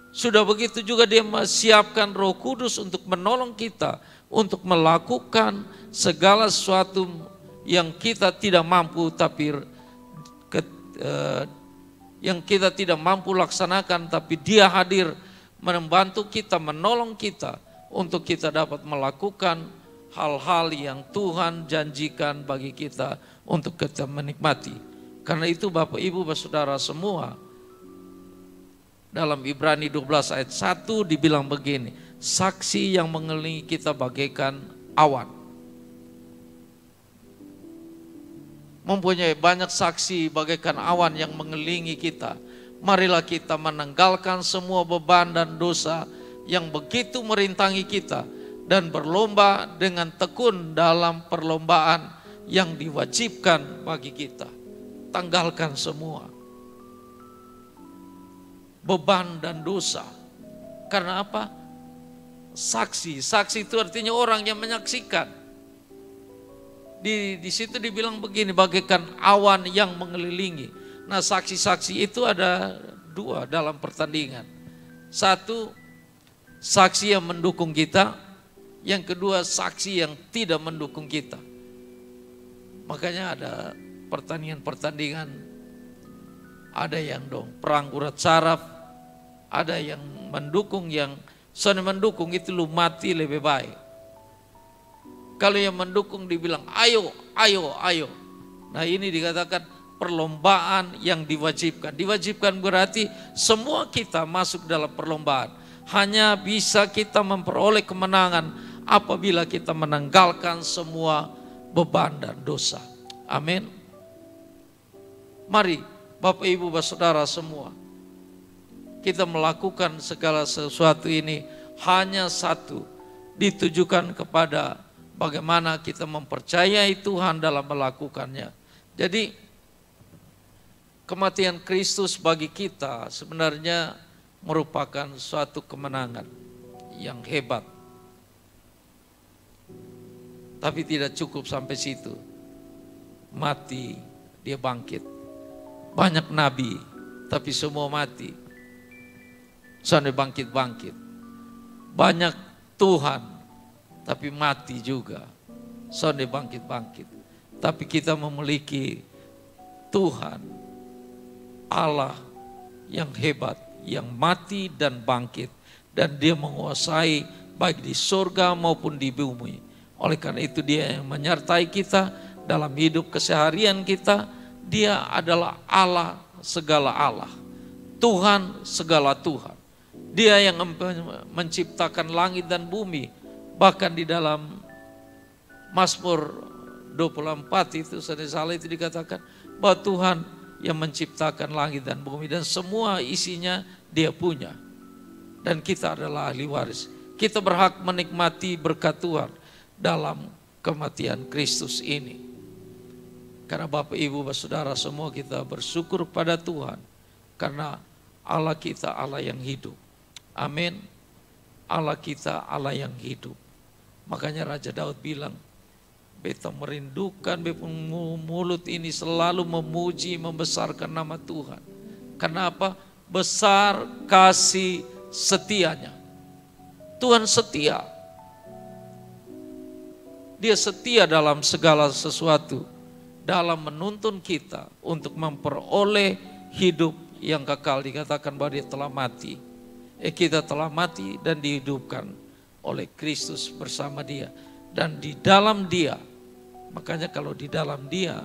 sudah begitu juga dia menyiapkan Roh Kudus untuk menolong kita untuk melakukan segala sesuatu yang kita tidak mampu yang kita tidak mampu laksanakan, tapi dia hadir membantu kita, menolong kita untuk kita dapat melakukan hal-hal yang Tuhan janjikan bagi kita untuk kita menikmati. Karena itu Bapak Ibu Saudara semua, dalam Ibrani 12 ayat 1 dibilang begini, saksi yang mengelilingi kita bagaikan awan. Mempunyai banyak saksi bagaikan awan yang mengelilingi kita. Marilah kita menanggalkan semua beban dan dosa yang begitu merintangi kita dan berlomba dengan tekun dalam perlombaan yang diwajibkan bagi kita. Tanggalkan semua beban dan dosa. Karena apa? Saksi itu artinya orang yang menyaksikan. Di situ dibilang begini, bagaikan awan yang mengelilingi. Nah, saksi-saksi itu ada dua dalam pertandingan. Satu, saksi yang mendukung kita. Yang kedua, saksi yang tidak mendukung kita. Makanya ada pertandingan-pertandingan. Ada yang perang urat saraf. Ada yang mendukung, yang soalnya mendukung itu lu mati lebih baik. Kalau yang mendukung dibilang ayo, ayo, ayo. Nah, ini dikatakan perlombaan yang diwajibkan. Diwajibkan berarti semua kita masuk dalam perlombaan. Hanya bisa kita memperoleh kemenangan apabila kita menanggalkan semua beban dan dosa. Amin. Mari Bapak Ibu Saudara semua, kita melakukan segala sesuatu ini hanya satu, ditujukan kepada bagaimana kita mempercayai Tuhan dalam melakukannya. Jadi kematian Kristus bagi kita sebenarnya merupakan suatu kemenangan yang hebat. Tapi tidak cukup sampai situ. Mati, dia bangkit. Banyak nabi, tapi semua mati. Sampai bangkit-bangkit. Banyak Tuhan, tapi mati juga. Sampai bangkit-bangkit. Tapi kita memiliki Tuhan, Allah yang hebat, yang mati dan bangkit. Dan dia menguasai baik di surga maupun di bumi. Oleh karena itu dia yang menyertai kita dalam hidup keseharian kita. Dia adalah Allah segala Allah. Tuhan segala Tuhan. Dia yang menciptakan langit dan bumi. Bahkan di dalam Mazmur 24 itu, salah itu dikatakan bahwa Tuhan yang menciptakan langit dan bumi. Dan semua isinya dia punya. Dan kita adalah ahli waris. Kita berhak menikmati berkat Tuhan dalam kematian Kristus ini. Karena Bapak Ibu Saudara semua kita bersyukur pada Tuhan. Karena Allah kita Allah yang hidup. Amin. Allah kita Allah yang hidup. Makanya Raja Daud bilang, beta merindukan mulut ini selalu memuji, membesarkan nama Tuhan. Kenapa? Besar kasih setianya. Tuhan setia. Dia setia dalam segala sesuatu. Dalam menuntun kita untuk memperoleh hidup yang kekal. Dikatakan bahwa dia telah mati. Kita telah mati dan dihidupkan oleh Kristus bersama dia. Dan di dalam dia, makanya kalau di dalam dia,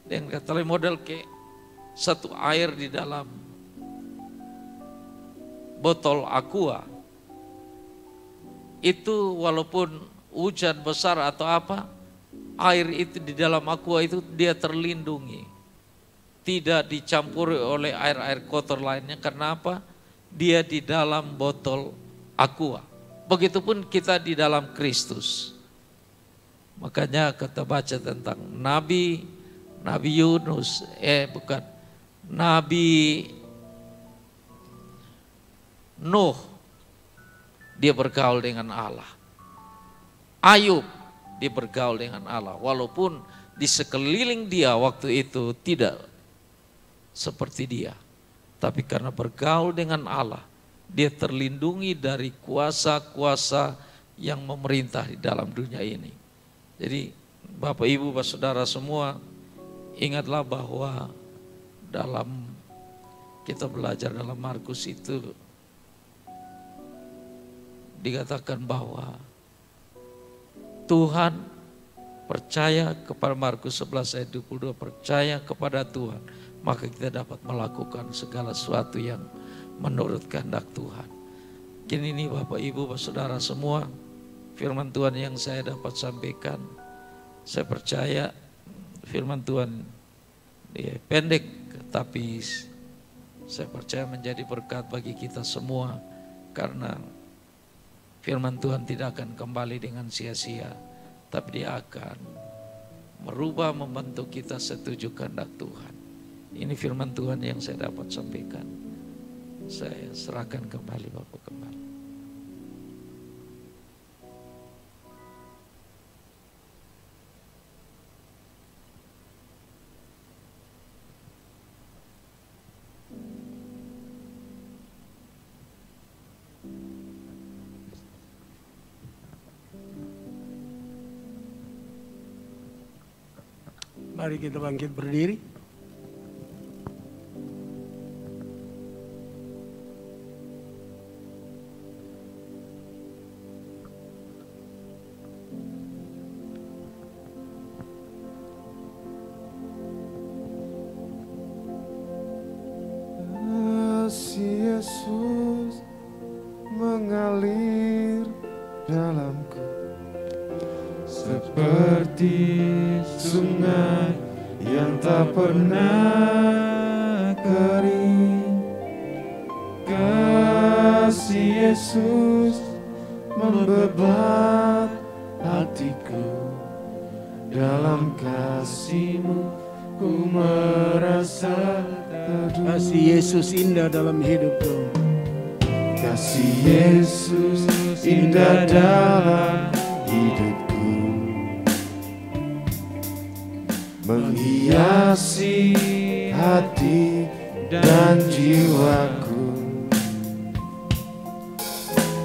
yang kata model kayak satu air di dalam botol aqua, itu walaupun hujan besar atau apa, air itu di dalam aqua itu dia terlindungi. Tidak dicampuri oleh air-air kotor lainnya. Karena apa? Dia di dalam botol aqua. Begitupun kita di dalam Kristus. Makanya kita baca tentang Nabi Yunus, Nabi Nuh, dia bergaul dengan Allah. Ayub, dia bergaul dengan Allah. Walaupun di sekeliling dia waktu itu tidak seperti dia. Tapi karena bergaul dengan Allah, dia terlindungi dari kuasa-kuasa yang memerintah di dalam dunia ini. Jadi Bapak Ibu Saudara semua, ingatlah bahwa dalam kita belajar dalam Markus itu dikatakan bahwa Tuhan percaya kepada Markus 11 ayat 22, percaya kepada Tuhan, maka kita dapat melakukan segala sesuatu yang menurut kehendak Tuhan. Mungkin ini Bapak Ibu, Saudara semua, firman Tuhan yang saya dapat sampaikan. Saya percaya firman Tuhan pendek, tapi saya percaya menjadi berkat bagi kita semua. Karena firman Tuhan tidak akan kembali dengan sia-sia, tapi dia akan merubah, membentuk kita setuju kehendak Tuhan. Ini firman Tuhan yang saya dapat sampaikan. Saya serahkan kembali Bapak kembali. Mari kita bangkit berdiri. Kasih Yesus mengalir dalamku seperti sungai yang tak pernah kering. Kasih Yesus membebat hatiku, dalam kasih-Mu ku merasa teduh. Kasih Yesus indah dalam hidupku. Kasih Yesus indah dalam hidupku, menghiasi hati dan jiwaku.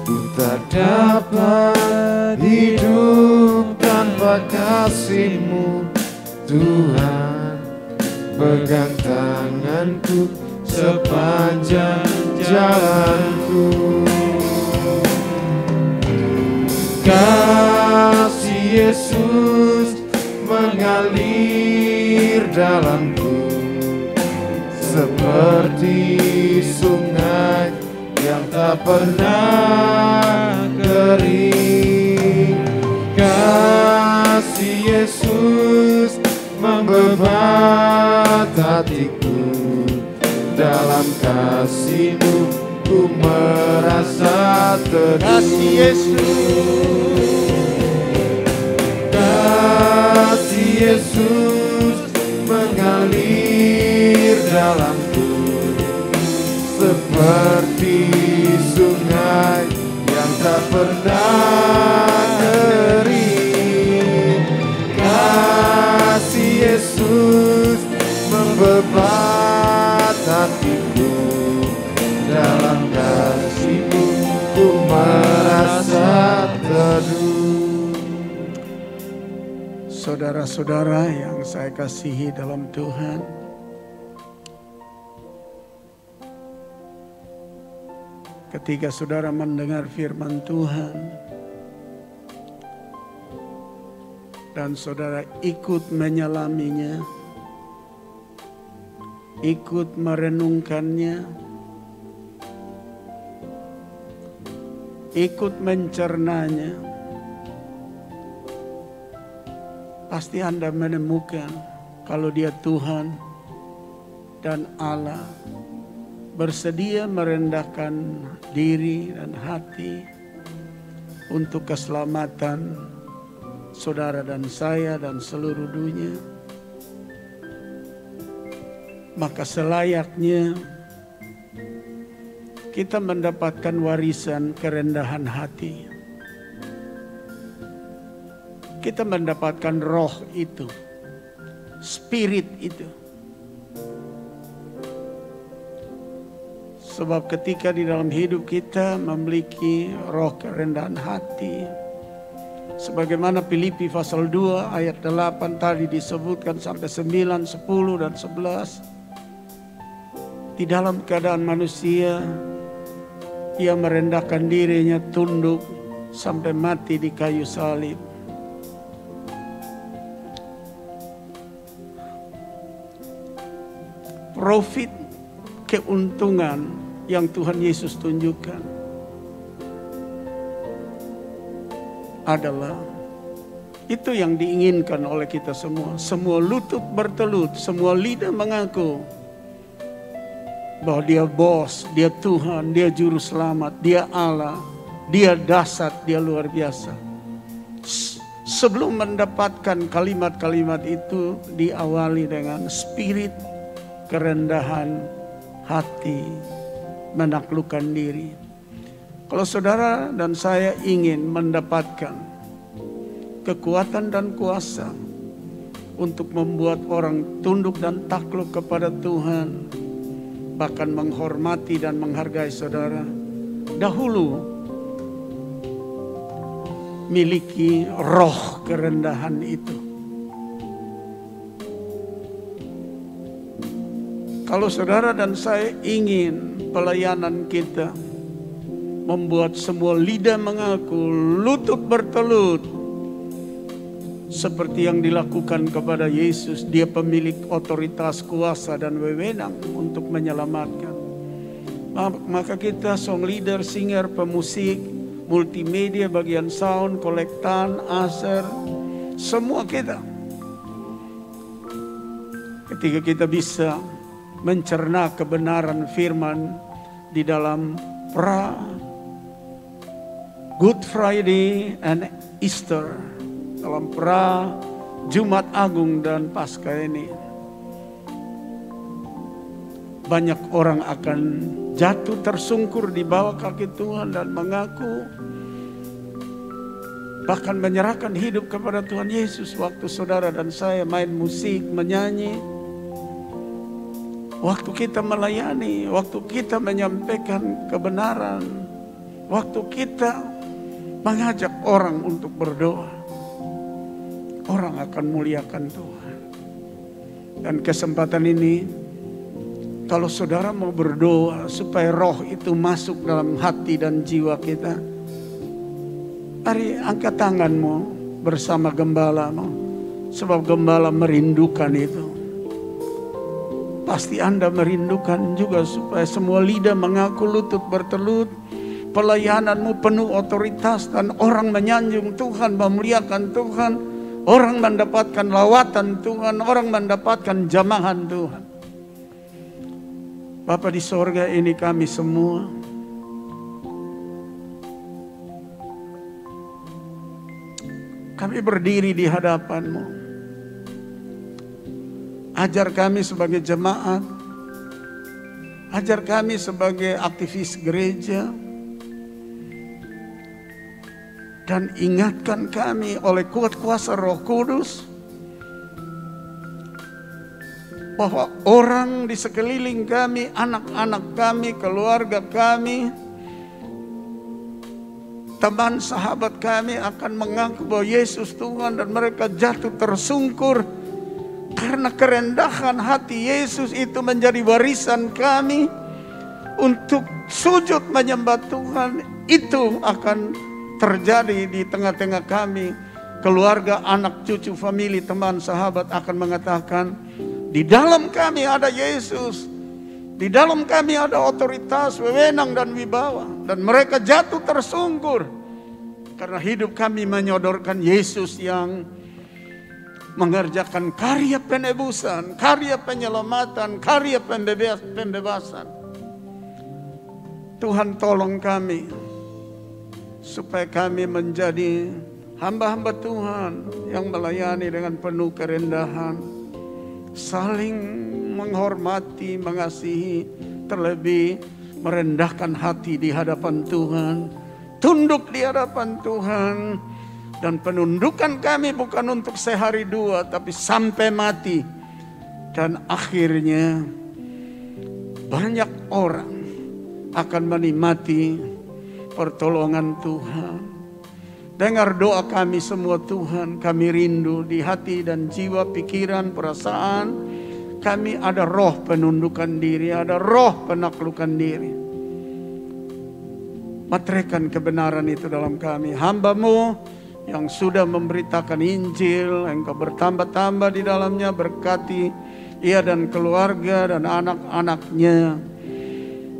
Ku tak dapat hidup tanpa kasih-Mu, Tuhan. Pegang tanganku sepanjang jalanku. Kasih Yesus mengalir dalamku seperti sungai yang tak pernah kering. Kasih Yesus membebat hatiku, dalam kasih-Mu ku merasa teduh. Kasih Yesus, kasih Yesus mengalir dalamku seperti sungai yang tak pernah kering. Kasih Yesus membebat hatiku, dalam kasih-Mu ku merasa teduh. saudara-saudara yang saya kasihi dalam Tuhan, ketika saudara mendengar firman Tuhan dan saudara ikut menyelaminya, ikut merenungkannya, ikut mencernanya, pasti Anda menemukan kalau Dia Tuhan dan Allah, bersedia merendahkan diri dan hati untuk keselamatan saudara dan saya dan seluruh dunia. Maka selayaknya kita mendapatkan warisan kerendahan hati. Kita mendapatkan roh itu, spirit itu. Sebab ketika di dalam hidup kita memiliki roh kerendahan hati, sebagaimana Filipi pasal 2 ayat 8 tadi disebutkan sampai 9, 10 dan 11. Di dalam keadaan manusia, ia merendahkan dirinya, tunduk sampai mati di kayu salib. Profit, keuntungan yang Tuhan Yesus tunjukkan adalah itu yang diinginkan oleh kita semua. Semua lutut bertelut, semua lidah mengaku bahwa Dia bos, Dia Tuhan, Dia Juru Selamat, Dia Allah, Dia dahsyat, Dia luar biasa. Sebelum mendapatkan kalimat-kalimat itu diawali dengan spirit kerendahan hati, menaklukkan diri. Kalau saudara dan saya ingin mendapatkan kekuatan dan kuasa untuk membuat orang tunduk dan takluk kepada Tuhan, bahkan menghormati dan menghargai saudara, dahulu miliki roh kerendahan itu. Kalau saudara dan saya ingin pelayanan kita membuat semua lidah mengaku, lutut bertelut, seperti yang dilakukan kepada Yesus, Dia pemilik otoritas, kuasa dan wewenang untuk menyelamatkan. Maka kita song leader, singer, pemusik, multimedia, bagian sound, kolektan, aser, semua kita, ketika kita bisa mencerna kebenaran firman di dalam Good Friday and Easter, dalam Jumat Agung dan Paskah ini, banyak orang akan jatuh tersungkur di bawah kaki Tuhan dan mengaku, bahkan menyerahkan hidup kepada Tuhan Yesus. Waktu saudara dan saya main musik, menyanyi, waktu kita melayani, waktu kita menyampaikan kebenaran, waktu kita mengajak orang untuk berdoa, orang akan muliakan Tuhan. Dan kesempatan ini, kalau saudara mau berdoa supaya roh itu masuk dalam hati dan jiwa kita, mari angkat tanganmu bersama gembalamu, sebab gembala merindukan itu. Pasti Anda merindukan juga supaya semua lidah mengaku, lutut bertelut, pelayananmu penuh otoritas dan orang menyanjung Tuhan, memuliakan Tuhan. Orang mendapatkan lawatan Tuhan, orang mendapatkan jamahan Tuhan. Bapa di sorga, ini kami semua kami berdiri di hadapan-Mu. Ajar kami sebagai jemaat, ajar kami sebagai aktivis gereja, dan ingatkan kami oleh kuat kuasa Roh Kudus bahwa orang di sekeliling kami, anak-anak kami, keluarga kami, teman sahabat kami akan mengaku bahwa Yesus Tuhan, dan mereka jatuh tersungkur karena kerendahan hati Yesus itu menjadi warisan kami untuk sujud menyembah Tuhan. Itu akan terjadi di tengah-tengah kami. Keluarga, anak, cucu, famili, teman, sahabat akan mengatakan, di dalam kami ada Yesus, di dalam kami ada otoritas, wewenang dan wibawa. Dan mereka jatuh tersungkur karena hidup kami menyodorkan Yesus yang mengerjakan karya penebusan, karya penyelamatan, karya pembebasan. Tuhan tolong kami supaya kami menjadi hamba-hamba Tuhan yang melayani dengan penuh kerendahan, saling menghormati, mengasihi, terlebih merendahkan hati di hadapan Tuhan, tunduk di hadapan Tuhan. Dan penundukan kami bukan untuk sehari dua, tapi sampai mati. Dan akhirnya banyak orang akan menikmati pertolongan Tuhan. Dengar doa kami semua Tuhan. Kami rindu di hati dan jiwa, pikiran, perasaan kami ada roh penundukan diri, ada roh penaklukan diri. Materaikan kebenaran itu dalam kami. Hamba-Mu yang sudah memberitakan Injil, Engkau bertambah-tambah di dalamnya, berkati ia dan keluarga dan anak-anaknya.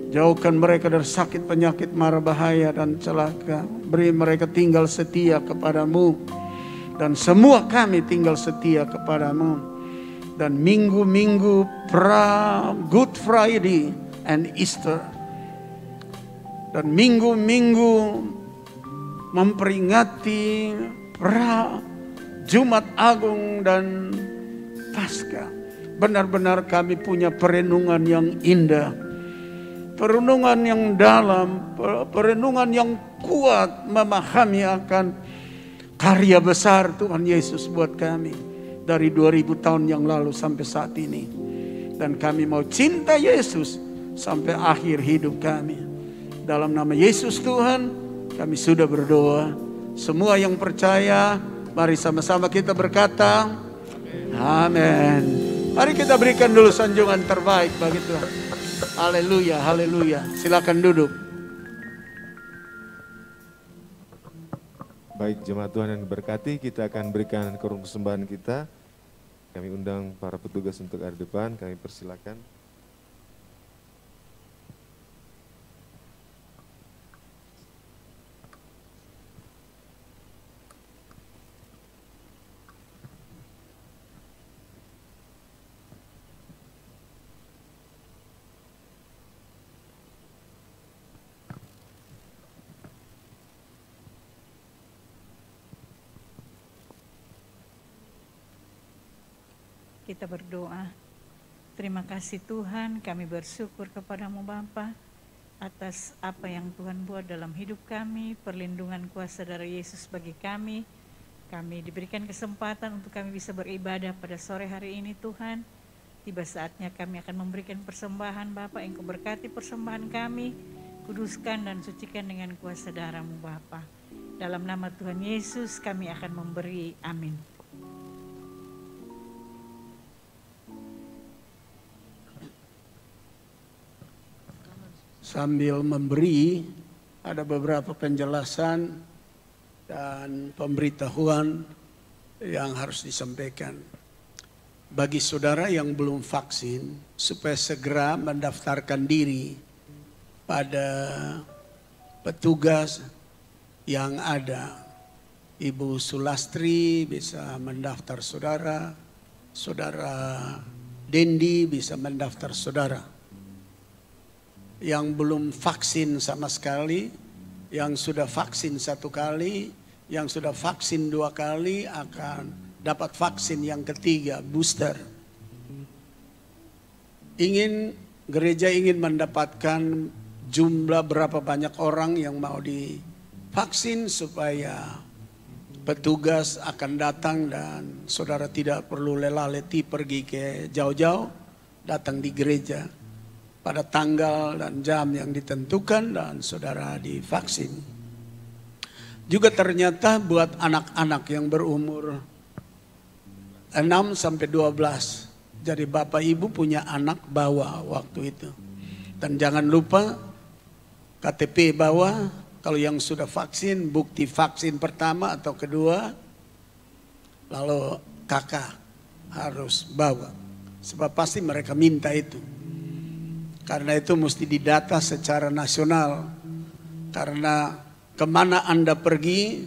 Jauhkan mereka dari sakit, penyakit, mara bahaya, dan celaka. Beri mereka tinggal setia kepadamu. Dan semua kami tinggal setia kepadamu. Dan minggu-minggu Good Friday and Easter. Dan minggu-minggu memperingati Jumat Agung dan Paskah. Benar-benar kami punya perenungan yang indah, perenungan yang dalam, perenungan yang kuat memahami akan karya besar Tuhan Yesus buat kami dari 2000 tahun yang lalu sampai saat ini. Dan kami mau cinta Yesus sampai akhir hidup kami. Dalam nama Yesus Tuhan, kami sudah berdoa. Semua yang percaya, mari sama-sama kita berkata, amin. Mari kita berikan dulu sanjungan terbaik bagi Tuhan. Haleluya, haleluya. Silakan duduk. Baik, jemaat Tuhan yang diberkati, kita akan berikan korun persembahan kita. Kami undang para petugas untuk ada depan, kami persilakan. Kita berdoa. Terima kasih Tuhan, kami bersyukur kepadamu Bapa atas apa yang Tuhan buat dalam hidup kami, perlindungan kuasa darah Yesus bagi kami. Kami diberikan kesempatan untuk kami bisa beribadah pada sore hari ini Tuhan. Tiba saatnya kami akan memberikan persembahan Bapa, Engkau berkati persembahan kami, kuduskan dan sucikan dengan kuasa darah-Mu Bapa. Dalam nama Tuhan Yesus kami akan memberi, amin. Sambil memberi, ada beberapa penjelasan dan pemberitahuan yang harus disampaikan. Bagi saudara yang belum vaksin, supaya segera mendaftarkan diri pada petugas yang ada. Ibu Sulastri bisa mendaftar saudara, Saudara Dendi bisa mendaftar saudara. Yang belum vaksin sama sekali, yang sudah vaksin 1 kali, yang sudah vaksin 2 kali akan dapat vaksin yang ketiga, booster. Gereja ingin mendapatkan jumlah berapa banyak orang yang mau divaksin supaya petugas akan datang dan saudara tidak perlu lelah letih pergi ke jauh-jauh, datang di gereja pada tanggal dan jam yang ditentukan dan saudara divaksin. Juga ternyata buat anak-anak yang berumur 6 sampai 12. Jadi Bapak Ibu punya anak bawa waktu itu. Dan jangan lupa KTP bawa, kalau yang sudah vaksin, bukti vaksin pertama atau kedua, lalu kakak harus bawa. Sebab pasti mereka minta itu. Karena itu mesti didata secara nasional. Karena kemana Anda pergi,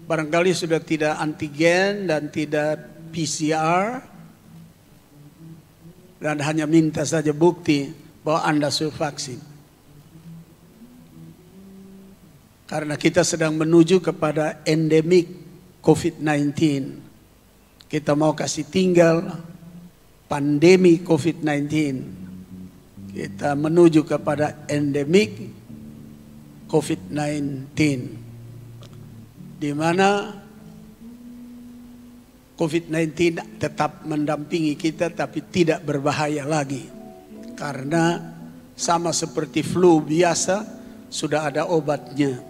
barangkali sudah tidak antigen dan tidak PCR. Dan hanya minta saja bukti bahwa Anda sudah vaksin. Karena kita sedang menuju kepada endemik COVID-19. Kita mau kasih tinggal pandemi COVID-19. Kita menuju kepada endemik COVID-19, di mana COVID-19 tetap mendampingi kita tapi tidak berbahaya lagi. Karena sama seperti flu biasa sudah ada obatnya.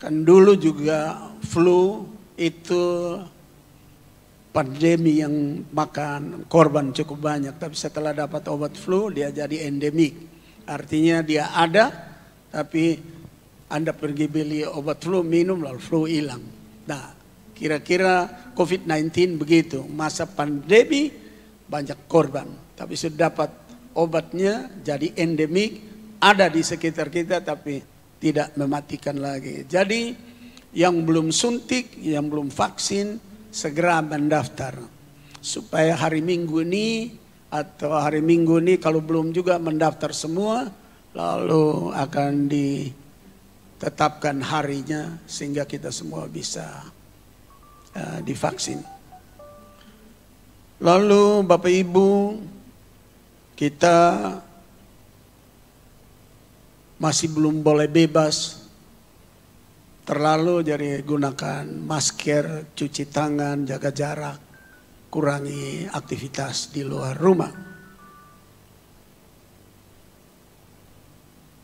Kan dulu juga flu itu pandemi yang makan korban cukup banyak. Tapi setelah dapat obat flu dia jadi endemik. Artinya dia ada tapi Anda pergi beli obat flu, minum lalu flu hilang. Nah kira-kira COVID-19 begitu. Masa pandemi banyak korban. Tapi sudah dapat obatnya jadi endemik, ada di sekitar kita tapi tidak mematikan lagi. Jadi yang belum suntik, yang belum vaksin, segera mendaftar. Supaya hari Minggu ini atau hari Minggu ini kalau belum juga mendaftar semua, lalu akan ditetapkan harinya sehingga kita semua bisa divaksin. Lalu Bapak Ibu, kita masih belum boleh bebas terlalu, jadi gunakan masker, cuci tangan, jaga jarak, kurangi aktivitas di luar rumah.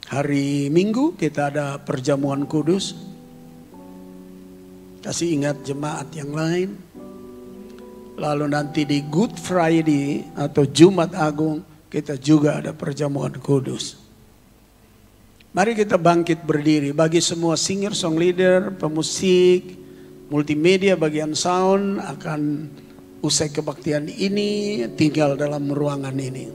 Hari Minggu kita ada perjamuan kudus. Kasih ingat jemaat yang lain. Lalu nanti di Good Friday atau Jumat Agung kita juga ada perjamuan kudus. Mari kita bangkit berdiri. Bagi semua singer, song leader, pemusik, multimedia, bagian sound akan usai kebaktian ini tinggal dalam ruangan ini.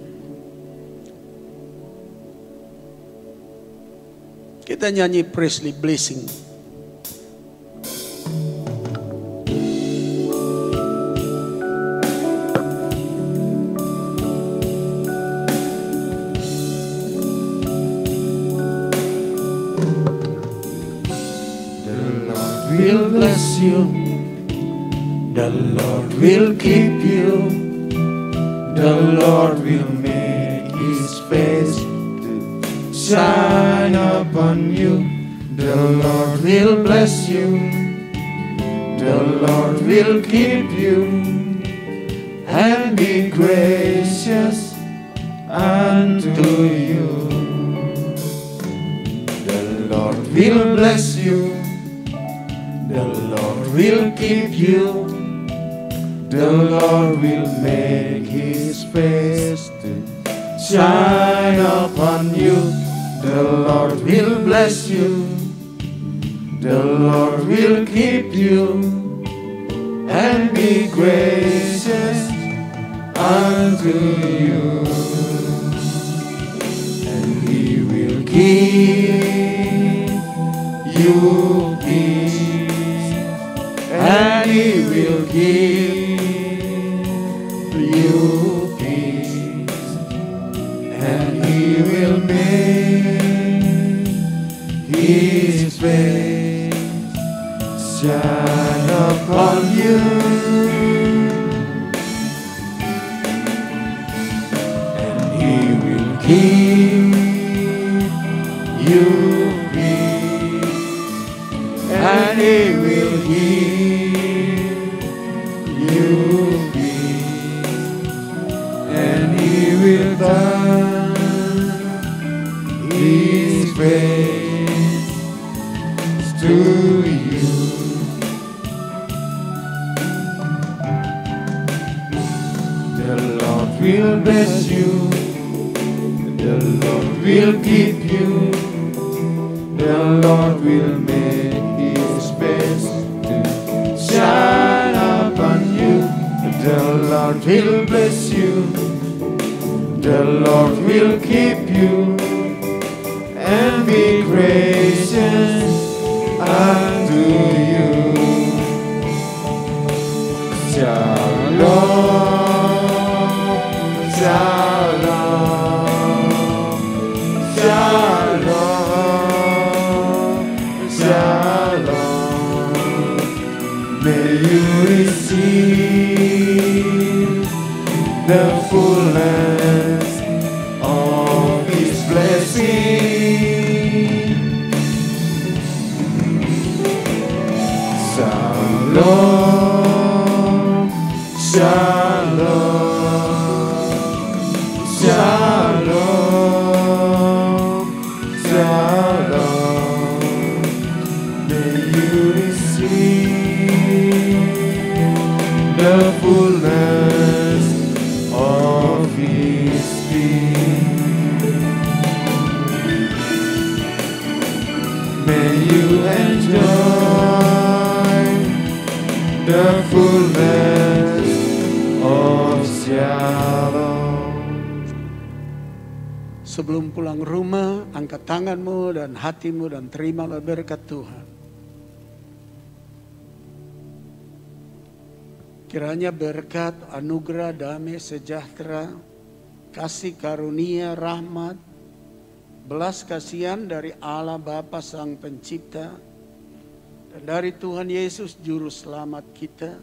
Kita nyanyi Presley Blessing. Will bless you, the Lord will keep you, the Lord will make His face to shine upon you, the Lord will bless you, the Lord will keep you, and be gracious unto you. The Lord will bless you, the Lord will keep you, the Lord will make His face to shine upon you, the Lord will bless you, the Lord will keep you, and be gracious unto you, and He will give you peace, and He will give you peace, and He will make His face shine upon you, and He will give you peace, and He will give you peace, and He will turn His face to you. The Lord will bless you, the Lord will keep you, the Lord will make His face to shine upon you. The Lord will bless you, the Lord will keep you, and be gracious unto you. Shalom, shalom, shalom, shalom. May you receive the fullness of His blessing. Shalom, shalom, shalom, shalom. May you receive the fullness of His peace. May you enjoy Sebelum pulang rumah, angkat tanganmu dan hatimu dan terimalah berkat Tuhan. Kiranya berkat, anugerah, damai, sejahtera, kasih karunia, rahmat, belas kasihan dari Allah Bapa Sang Pencipta, dan dari Tuhan Yesus Juru Selamat kita,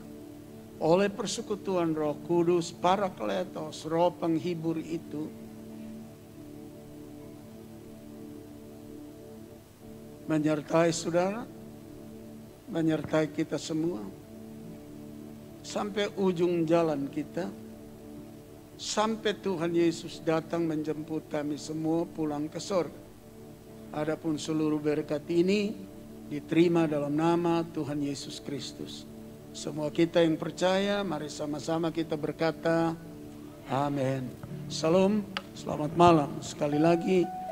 oleh persekutuan Roh Kudus, Parakletos, Roh Penghibur itu, menyertai saudara, menyertai kita semua, sampai ujung jalan kita, sampai Tuhan Yesus datang menjemput kami semua pulang ke surga. Adapun seluruh berkat ini diterima dalam nama Tuhan Yesus Kristus. Semua kita yang percaya, mari sama-sama kita berkata, amin. Salam, selamat malam. Sekali lagi,